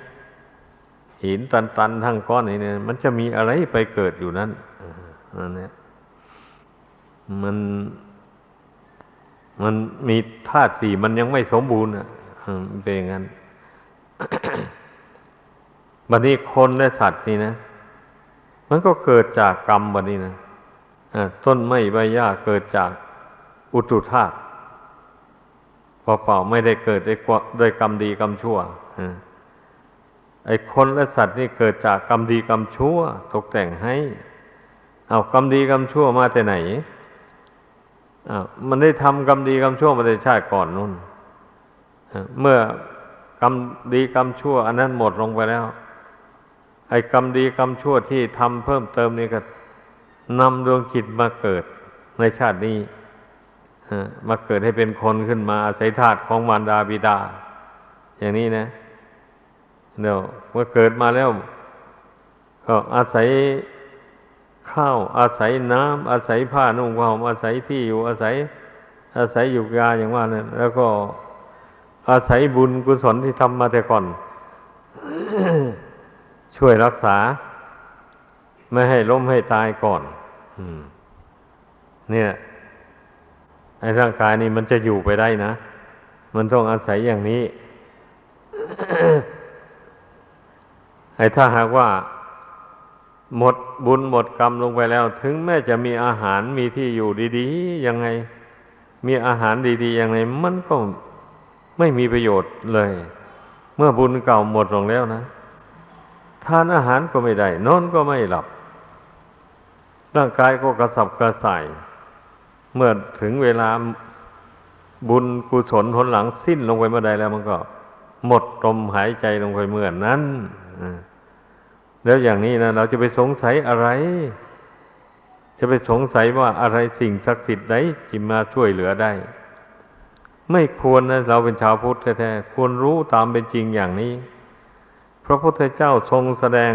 Speaker 2: หินตันๆทั้งก้อนนี่เนี่ยมันจะมีอะไรไปเกิดอยู่นั้นนั่นเนี่ยมันมีธาตุสี่มันยังไม่สมบูรณ์เป็นอย่างนั้น บัดนี้คนและสัตว์นี่นะมันก็เกิดจากกรรมบัดนี้นะต้นไม้ใบหญ้าเกิดจากอุตุธาตุเปล่าๆไม่ได้เกิดด้วยกรรมดีกรรมชั่วไอ้คนและสัตว์นี่เกิดจากกรรมดีกรรมชั่วตกแต่งให้กรรมดีกรรมชั่วมาแต่ไหนมันได้ทำกรรมดีกรรมชั่วมาแต่ชาติก่อนนู่นเมื่อกรรมดีกรรมชั่วอันนั้นหมดลงไปแล้วไอ้กรรมดีกรรมชั่วที่ทำเพิ่มเติมนี่ก็นำดวงจิตมาเกิดในชาตินี้มาเกิดให้เป็นคนขึ้นมาอาศัยธาตุของมารดาบิดาอย่างนี้นะเดี๋ยวเมื่อเกิดมาแล้วก็อาศัยข้าวอาศัยน้ำอาศัยผ้านุ่งผ้าห่มอาศัยที่อยู่อาศัยอยู่ยาอย่างว่านั่นแล้วก็อาศัยบุญกุศลที่ทำมาแต่ก่อน ช่วยรักษาไม่ให้ล้มให้ตายก่อนเนี่ยไอ้ร่างกายนี่มันจะอยู่ไปได้นะมันต้องอาศัยอย่างนี้ ไอ้ถ้าหากว่าหมดบุญหมดกรรมลงไปแล้วถึงแม้จะมีอาหารมีที่อยู่ดีๆยังไงมีอาหารดีๆยังไงมันก็ไม่มีประโยชน์เลยเมื่อบุญเก่าหมดลงแล้วนะทานอาหารก็ไม่ได้นอนก็ไม่หลับร่างกายก็กระสับกระส่ายเมื่อถึงเวลาบุญกุศลหนหลังสิ้นลงไปเมื่อใดแล้วมันก็หมดลมหายใจลงไปเมื่อนั้นแล้วอย่างนี้นะเราจะไปสงสัยอะไรจะไปสงสัยว่าอะไรสิ่งศักดิ์สิทธิ์ใดที่มาช่วยเหลือได้ไม่ควรนะเราเป็นชาวพุทธแท้ๆควรรู้ตามเป็นจริงอย่างนี้พระพุทธเจ้าทรงแสดง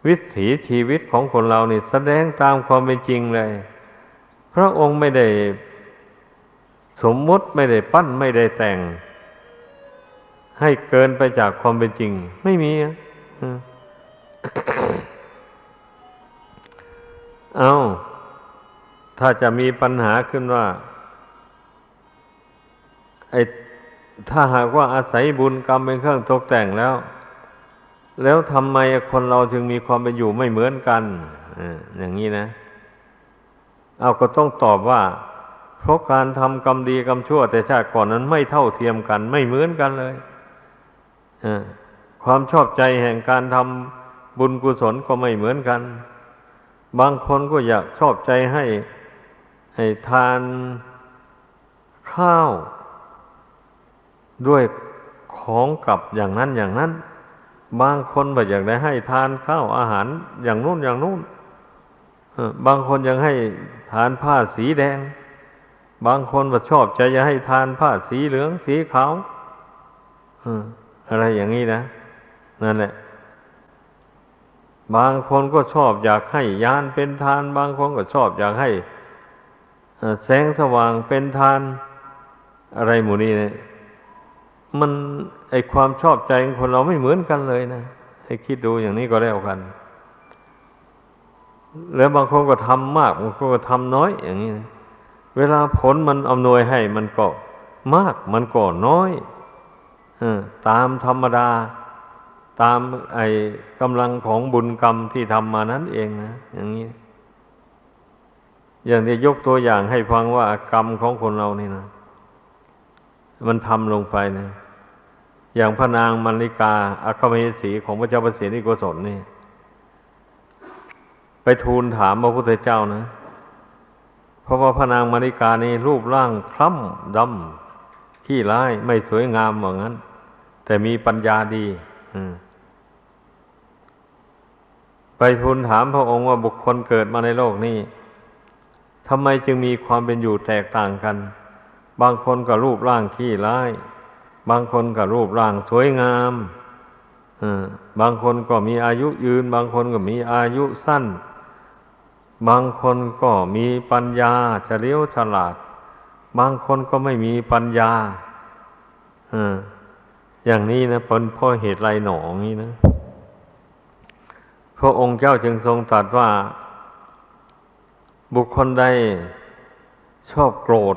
Speaker 2: วิถีชีวิตของคนเรานี่แสดงตามความเป็นจริงเลยพระองค์ไม่ได้ สมมุติไม่ได้ปั้นไม่ได้แต่งให้เกินไปจากความเป็นจริงไม่มีอ่ะ เอาถ้าจะมีปัญหาขึ้นว่าไอ้ถ้าหากว่าอาศัยบุญกรรมเป็นเครื่องตกแต่งแล้วทำไมคนเราจึงมีความเป็นอยู่ไม่เหมือนกันอย่างนี้นะเอาก็ต้องตอบว่าเพราะการทำกรรมดีกรรมชั่วแต่ชาติก่อนนั้นไม่เท่าเทียมกันไม่เหมือนกันเลยความชอบใจแห่งการทำบุญกุศลก็ไม่เหมือนกันบางคนก็อยากชอบใจให้ทานข้าวด้วยของกับอย่างนั้นอย่างนั้นบางคนก็อยากได้ให้ทานข้าวอาหารอย่างนู้นอย่างนู้นบางคนยังให้ทานผ้าสีแดงบางคนก็ชอบใจจะให้ทานผ้าสีเหลืองสีขาวอะไรอย่างนี้นะนั่นแหละบางคนก็ชอบอยากให้ยานเป็นทานบางคนก็ชอบอยากให้แสงสว่างเป็นทานอะไรหมู่นี้เนี่ยมันไอความชอบใจของคนเราไม่เหมือนกันเลยนะให้คิดดูอย่างนี้ก็แล้วกันแล้วบางคนก็ทำมากบางคนก็ทำน้อยอย่างนี้นะเวลาผลมันอำนวยให้มันก็มากมันก็น้อยตามธรรมดาตามไอ้กำลังของบุญกรรมที่ทำมานั้นเองนะอย่างนี้อย่างที่ยกตัวอย่างให้ฟังว่ากรรมของคนเรานี่นะมันทำลงไปนะอย่างพระนางมัลลิกาอัครมเหสีของพระเจ้าประเสนิโกศลนี่ไปทูลถามพระพุทธเจ้านะเพราะว่าพระนางมัลลิกานี่รูปร่างคล้ำดำขี้ร้ายไม่สวยงามว่างั้นแต่มีปัญญาดีไปทูลถามพระองค์ว่าบุคคลเกิดมาในโลกนี้ทำไมจึงมีความเป็นอยู่แตกต่างกันบางคนก็รูปร่างขี้ร้ายบางคนก็รูปร่างสวยงามบางคนก็มีอายุยืนบางคนก็มีอายุสั้นบางคนก็มีปัญญาเฉลียวฉลาดบางคนก็ไม่มีปัญญาอย่างนี้นะเป็นเพราะเหตุไรหนอนี้นะพระองค์เจ้าจึงทรงตรัสว่าบุคคลใดชอบโกรธ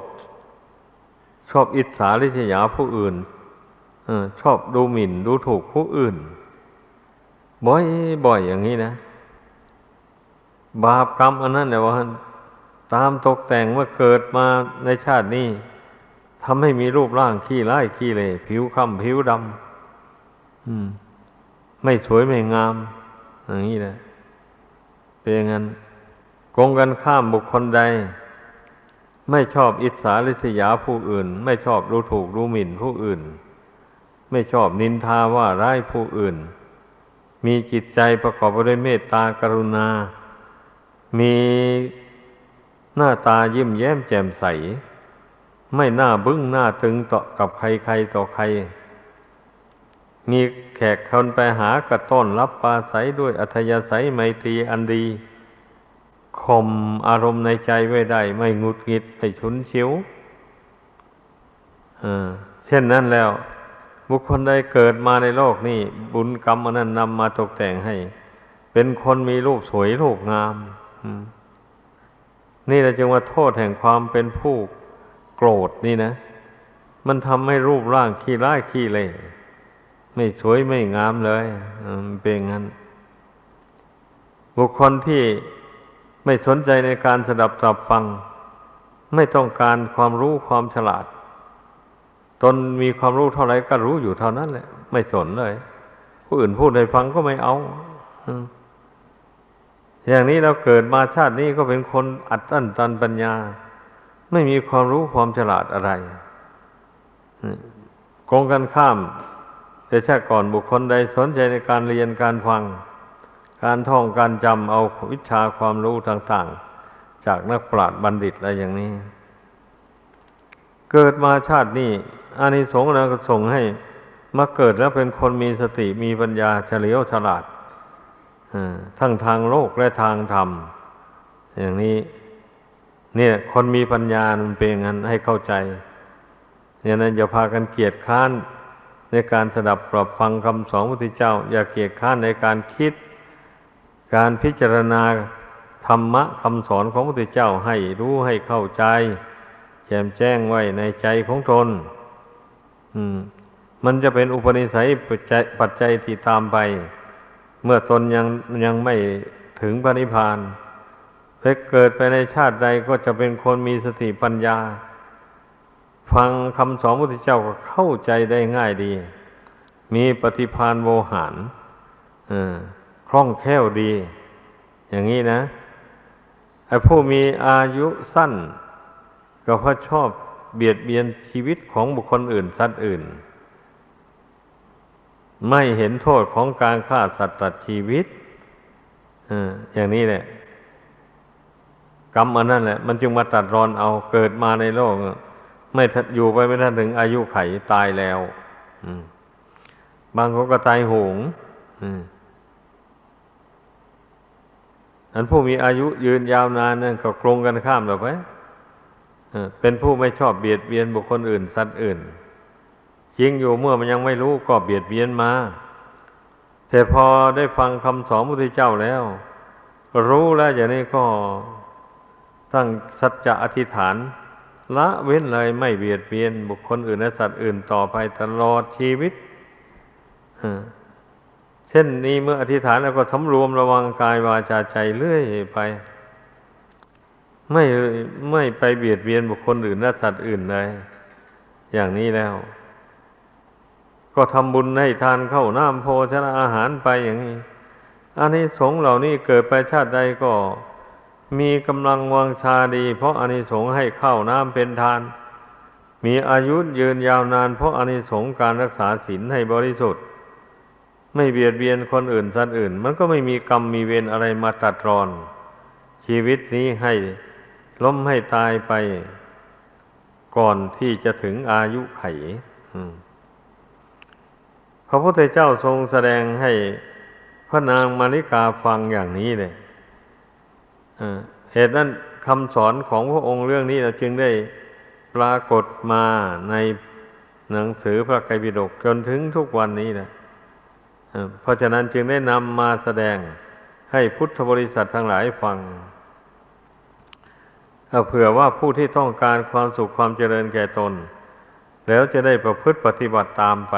Speaker 2: ชอบอิจฉาริษยาผู้อื่นชอบดูหมิ่นดูถูกผู้อื่นบ่อยอย่างนี้นะบาปกรรมอันนั้นแหละว่าตามตกแต่งเมื่อเกิดมาในชาตินี้ทำให้มีรูปร่างขี้ร้ายขี้เหร่ผิวคล้ำผิวดำไม่สวยไม่งามอย่างนี้แหละเป็นอย่างนั้นกงกันข้ามบุคคลใดไม่ชอบอิจฉาริษยาผู้อื่นไม่ชอบดูถูกดูหมิ่นผู้อื่นไม่ชอบนินทาว่าร้ายผู้อื่นมีจิตใจประกอบไปด้วยเมตตากรุณามีหน้าตายิ้มแย้มแจ่มใสไม่หน้าบึ้งหน้าตึงต่อกับใครต่อใครมีแขกคนไปหากระต้อนรับปราศัยด้วยอัธยาศัยไมตรีอันดีข่มอารมณ์ในใจไว้ได้ไม่หงุดหงิดไม่ฉุนเฉียวเช่นนั้นแล้วบุคคลใดเกิดมาในโลกนี้บุญกรรมอันนั้นนำมาตกแต่งให้เป็นคนมีรูปสวยรูปงามนี่แหละจึงว่าโทษแห่งความเป็นผู้โกรธนี่นะมันทำให้รูปร่างขี้ร้ายขี้เหร่ไม่สวยไม่งามเลยเป็นงั้นบุคคลที่ไม่สนใจในการสดับตรับฟังไม่ต้องการความรู้ความฉลาดตนมีความรู้เท่าไหร่ก็รู้อยู่เท่านั้นแหละไม่สนเลยผู้อื่นพูดให้ฟังก็ไม่เอาอย่างนี้เราเกิดมาชาตินี้ก็เป็นคนอัดอั้นตันปัญญาไม่มีความรู้ความฉลาดอะไรกงกันข้ามแต่ชาติก่อนบุคคลใดสนใจในการเรียนการฟังการท่องการจำเอาวิชาความรู้ต่างๆจากนักปราชญ์บัณฑิตอะไรอย่างนี้เกิดมาชาตินี้อานิสงส์แล้วก็ส่งให้มาเกิดแล้วเป็นคนมีสติมีปัญญาเฉลียวฉลาดทั้งทางโลกและทางธรรมอย่างนี้เนี่ยคนมีปัญญามันเป็นอย่างนั้นให้เข้าใจ อย่างนั้นอย่าพากันเกียจคร้านในการสดับปรับฟังคำสอนพระพุทธเจ้าอย่าเกียจคร้านในการคิดการพิจารณาธรรมะคำสอนของพระพุทธเจ้าให้รู้ให้เข้าใจแจ่มแจ้งไว้ในใจของตนมันจะเป็นอุปนิสัยปัจจัยที่ตามไปเมื่อตนยังไม่ถึงพระนิพพานไปเกิดไปในชาติใดก็จะเป็นคนมีสติปัญญาฟังคำสอนพระพุทธเจ้าก็เข้าใจได้ง่ายดีมีปฏิภาณโวหารคล่องแคล่วดีอย่างนี้นะไอ้ผู้มีอายุสั้นก็เพราะชอบเบียดเบียนชีวิตของบุคคลอื่นสัตว์อื่นไม่เห็นโทษของการฆ่าสัตว์ตัดชีวิตอย่างนี้แหละกรรมอันนั้นแหละมันจึงมาตัดรอนเอาเกิดมาในโลกไม่อยู่ไปไม่ทันถึงอายุไขตายแล้วบางคนก็ตายโหงอันผู้มีอายุยืนยาวนานนั่นก็ตรงกันข้ามหรอกไหมเป็นผู้ไม่ชอบเบียดเบียนบุคคลอื่นสัตว์อื่นจริงอยู่เมื่อมันยังไม่รู้ก็เบียดเบียนมาแต่พอได้ฟังคำสอนพระพุทธเจ้าแล้วรู้แล้วอย่างนี้ก็ตั้งสัจจะอธิษฐานละเว้นเลยไม่เบียดเบียนบุคคลอื่นและสัตว์อื่นต่อไปตลอดชีวิตเช่นนี้เมื่ออธิษฐานแล้วก็สำรวมระวังกายวาจาใจเรื่อยไปไม่ไปเบียดเบียนบุคคลอื่นและสัตว์อื่นเลยอย่างนี้แล้วก็ทำบุญให้ทานข้าวน้ำโภชนะอาหารไปอย่างนี้อานิสงส์เหล่านี้เกิดไปชาติใดก็มีกำลังวังชาดีเพราะอานิสงส์ให้ข้าวน้ำเป็นทานมีอายุยืนยาวนานเพราะอานิสงส์การรักษาศีลให้บริสุทธิ์ไม่เบียดเบียนคนอื่นสัตว์อื่นมันก็ไม่มีกรรมมีเวรอะไรมาตัดรอนชีวิตนี้ให้ล้มให้ตายไปก่อนที่จะถึงอายุไขพระพุทธเจ้าทรงแสดงให้พระนางมาริกาฟังอย่างนี้เลยเหตุนั้นคำสอนของพระองค์เรื่องนี้จึงได้ปรากฏมาในหนังสือพระไตรปิฎกจนถึงทุกวันนี้นะเพราะฉะนั้นจึงได้นำมาแสดงให้พุทธบริษัททั้งหลายฟังเผื่อว่าผู้ที่ต้องการความสุขความเจริญแก่ตนแล้วจะได้ประพฤติปฏิบัติตามไป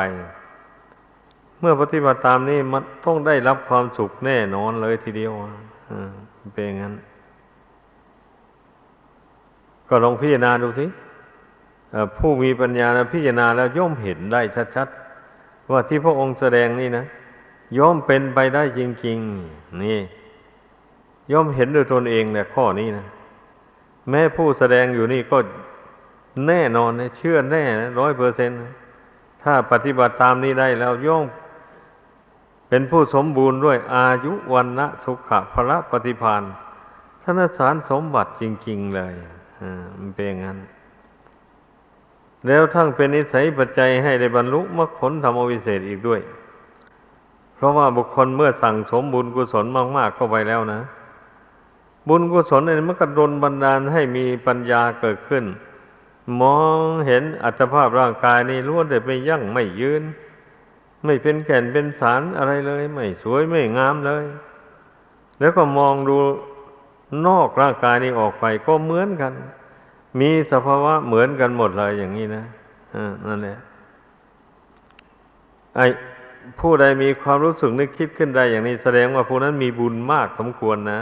Speaker 2: เมื่อปฏิบัติตามนี้มันต้องได้รับความสุขแน่นอนเลยทีเดียวเป็นอย่างนั้นก็ลองพิจารณาดูสิผู้มีปัญญานะพิจารณาแล้วย่อมเห็นได้ชัดๆว่าที่พระองค์แสดงนี่นะย่อมเป็นไปได้จริงๆนี่ย่อมเห็นด้วยตนเองเนี่ยข้อนี้นะแม้ผู้แสดงอยู่นี่ก็แน่นอนนะเชื่อแน่ 100%ถ้าปฏิบัติตามนี้ได้แล้วย่อมเป็นผู้สมบูรณ์ด้วยอายุวันนะสุขะพละปฏิภาณธนสารสมบัติจริงๆเลยมันเป็นอย่างนั้นแล้วทั้งเป็นนิสัยปัจจัยให้ได้บรรลุมรรคผลธรรมวิเศษอีกด้วยเพราะว่าบุคคลเมื่อสั่งสมบุญกุศลมากๆเข้าไปแล้วนะบุญกุศลนี่มันก็ดลบันดาลให้มีปัญญาเกิดขึ้นมองเห็นอัตภาพร่างกายนี่ล้วนแต่ไม่ยั่งไม่ยืนไม่เป็นแก่นเป็นสารอะไรเลยไม่สวยไม่งามเลยแล้วก็มองดูนอกร่างกายนี้ออกไปก็เหมือนกันมีสภาวะเหมือนกันหมดเลยอย่างนี้นะนั่นแหละผู้ใดมีความรู้สึกนึกคิดขึ้นได้อย่างนี้แสดงว่าผู้นั้นมีบุญมากสมควรนะ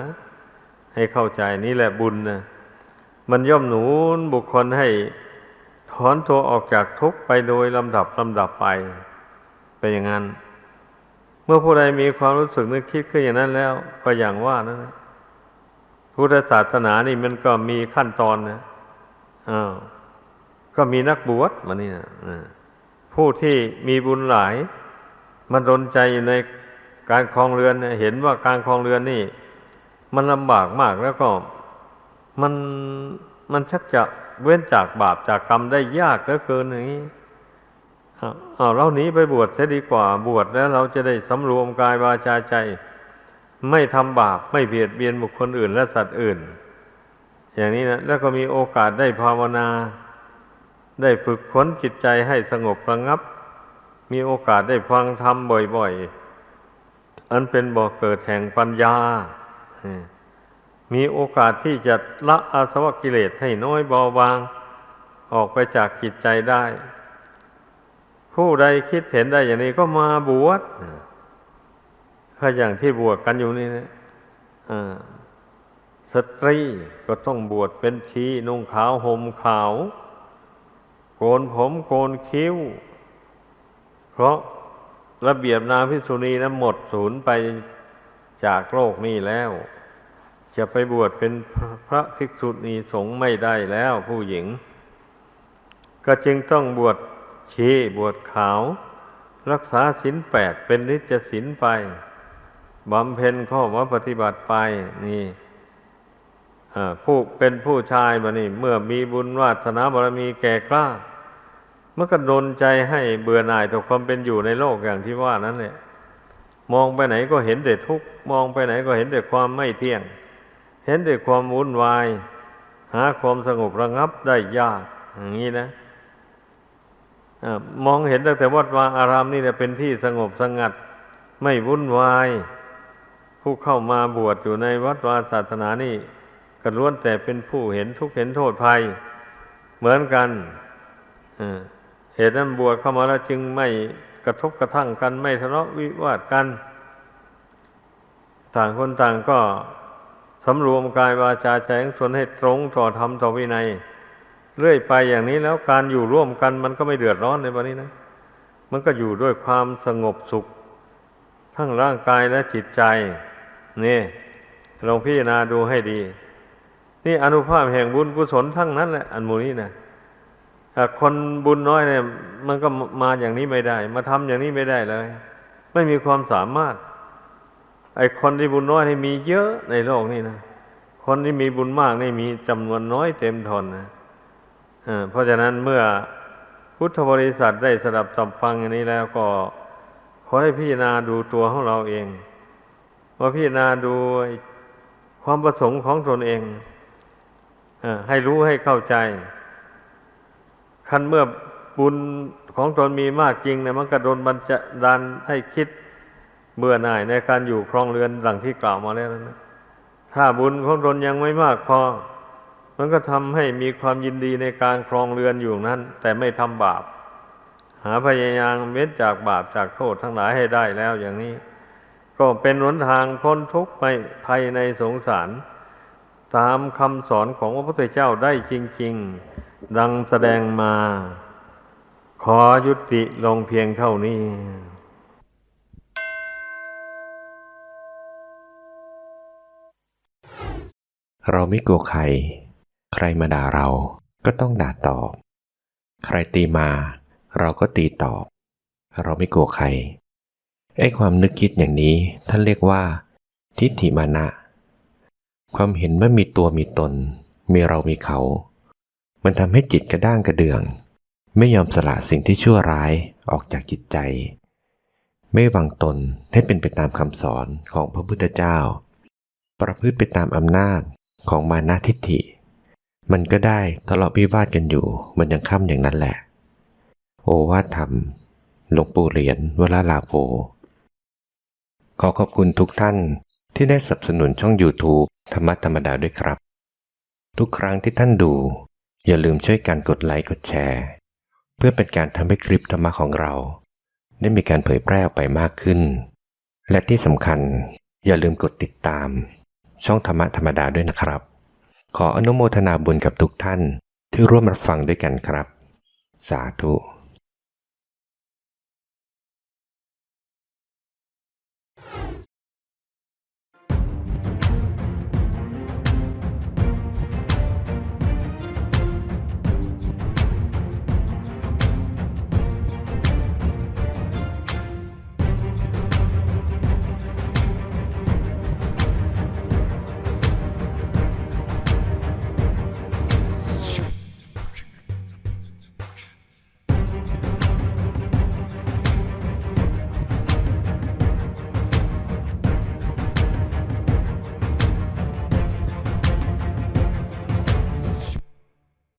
Speaker 2: ให้เข้าใจนี่แหละบุญนะมันย่อมหนุนบุคคลให้ถอนตัวออกจากทุกข์ไปโดยลำดับไปเป็นอย่างนั้นเมื่อผู้ใดมีความรู้สึกนึกคิดขึ้นอย่างนั้นแล้วก็อย่างว่านะพุทธศาสนานี่มันก็มีขั้นตอนนะก็มีนักบวชมานี่นะผู้ที่มีบุญหลายมันดลใจอยู่ในการครองเรือนเห็นว่าการครองเรือนนี่มันลำบากมากแล้วก็มันชักจะเว้นจากบาปจากกรรมได้ยากเหลือเกินอย่างนี้เราหนีไปบวชเสียดีกว่าบวชแล้วเราจะได้สำรวมกายวาจาใจไม่ทำบาปไม่เบียดเบียนบุคคลอื่นและสัตว์อื่นอย่างนี้นะแล้วก็มีโอกาสได้ภาวนา ได้ฝึกฝนจิตใจให้สงบระงับมีโอกาสได้ฟังธรรมบ่อยๆอันเป็นบ่อเกิดแห่งปัญญามีโอกาสที่จะละอาสวะกิเลสให้น้อยเบาบางออกไปจากจิตใจได้ผู้ใดคิดเห็นได้อย่างนี้ก็มาบวชถ้าอย่างที่บวชกันอยู่นี่นะสตรีก็ต้องบวชเป็นชีนุ่งขาวห่มขาวโกนผมโกนคิ้วเพราะระเบียบนางภิกษุณีนั้นหมดสูญไปจากโลกนี้แล้วจะไปบวชเป็นพระภิกษุณีสงฆ์ไม่ได้แล้วผู้หญิงก็จึงต้องบวชชีบวชขาวรักษาศีล8เป็นนิจศีลไปบำเพ็ญข้อวัดปฏิบัติไปนี่ผู้เป็นผู้ชายมานี่เมื่อมีบุญวาสนาบารมีแก่กล้ามันก็ดลใจให้เบื่อหน่ายต่อความเป็นอยู่ในโลกอย่างที่ว่านั้นแหละมองไปไหนก็เห็นแต่ทุกข์มองไปไหนก็เห็นแต่ความไม่เที่ยงเห็นแต่ความวุ่นวายหาความสงบระงับได้ยากอย่างนี้นะมองเห็นตั้งแต่วัดวาอารามนี่เนี่ยเป็นที่สงบสงัดไม่วุ่นวายผู้เข้ามาบวชอยู่ในวัดวาศาสนานี่ก็ล้วนแต่เป็นผู้เห็นทุกข์เห็นโทษภัยเหมือนกันเหตุนั้นบวชเข้ามาแล้วจึงไม่กระทบกระทั่งกันไม่ทะเลาะวิวาทกันต่างคนต่างก็สำรวมกายวาจาใจของตนให้ตรงต่อธรรมต่อวินัยเรื่อยไปอย่างนี้แล้วการอยู่ร่วมกันมันก็ไม่เดือดร้อนในวันนี้นะมันก็อยู่ด้วยความสงบสุขทั้งร่างกายและจิตใจนี่ลองพิจารณาดูให้ดีนี่อานุภาพแห่งบุญกุศลทั้งนั้นแหละอันหมู่นี้นะคนบุญน้อยเนี่ยมันก็มาอย่างนี้ไม่ได้มาทำอย่างนี้ไม่ได้เลยไม่มีความสามารถไอ้คนที่บุญน้อยนี่มีเยอะในโลกนี้นะคนที่มีบุญมากนี่มีจำนวนน้อยเต็มทนนะเพราะฉะนั้นเมื่อพุทธบริษัทได้สดับสัมฟังอย่างนี้แล้วก็ขอให้พิจารณาดูตัวของเราเองว่าพิจารณาดูความประสงค์ของตนเองให้รู้ให้เข้าใจคันเมื่อบุญของตนมีมากจริงเนี่ยมันก็โดนบันดาลให้คิดเบื่อหน่ายในการอยู่ครองเรือนดังที่กล่าวมาแล้วนะถ้าบุญของตนยังไม่มากพอมันก็ทำให้มีความยินดีในการครองเรือนอยู่นั้นแต่ไม่ทำบาปหาพยายามเว้นจากบาปจากโทษทั้งหลายให้ได้แล้วอย่างนี้ก็เป็นหนทางพ้นทุกข์ภายในสงสารตามคำสอนของพระพุทธเจ้าได้จริงๆดังแสดงมาขอยุติลงเพียงเท่านี้
Speaker 1: เราไม่กลัวใครใครมาด่าเราก็ต้องด่าตอบใครตีมาเราก็ตีตอบเราไม่กลัวใครไอ้ความนึกคิดอย่างนี้ท่านเรียกว่าทิฏฐิมานะความเห็นว่ามีตัวมีตนมีเรามีเขามันทำให้จิตกระด้างกระเดื่องไม่ยอมสละสิ่งที่ชั่วร้ายออกจากจิตใจไม่วางตนให้เป็นไปตามคำสอนของพระพุทธเจ้าประพฤติไปตามอำนาจของมานะทิฏฐิมันก็ได้ทะเลาะวิวาทกันอยู่มันยังค่ำอย่างนั้นแหละโอวาทธรรมหลวงปู่เหรียญวราลาโภขอขอบคุณทุกท่านที่ได้สนับสนุนช่อง YouTube ธรรมะธรรมดาด้วยครับทุกครั้งที่ท่านดูอย่าลืมช่วยกันกดไลค์กดแชร์เพื่อเป็นการทำให้คลิปธรรมะของเราได้มีการเผยแพร่ออกไปมากขึ้นและที่สำคัญอย่าลืมกดติดตามช่องธรรมะธรรมดาด้วยนะครับขออนุโมทนาบุญกับทุกท่านที่ร่วมรับฟังด้วยกันครับสาธุ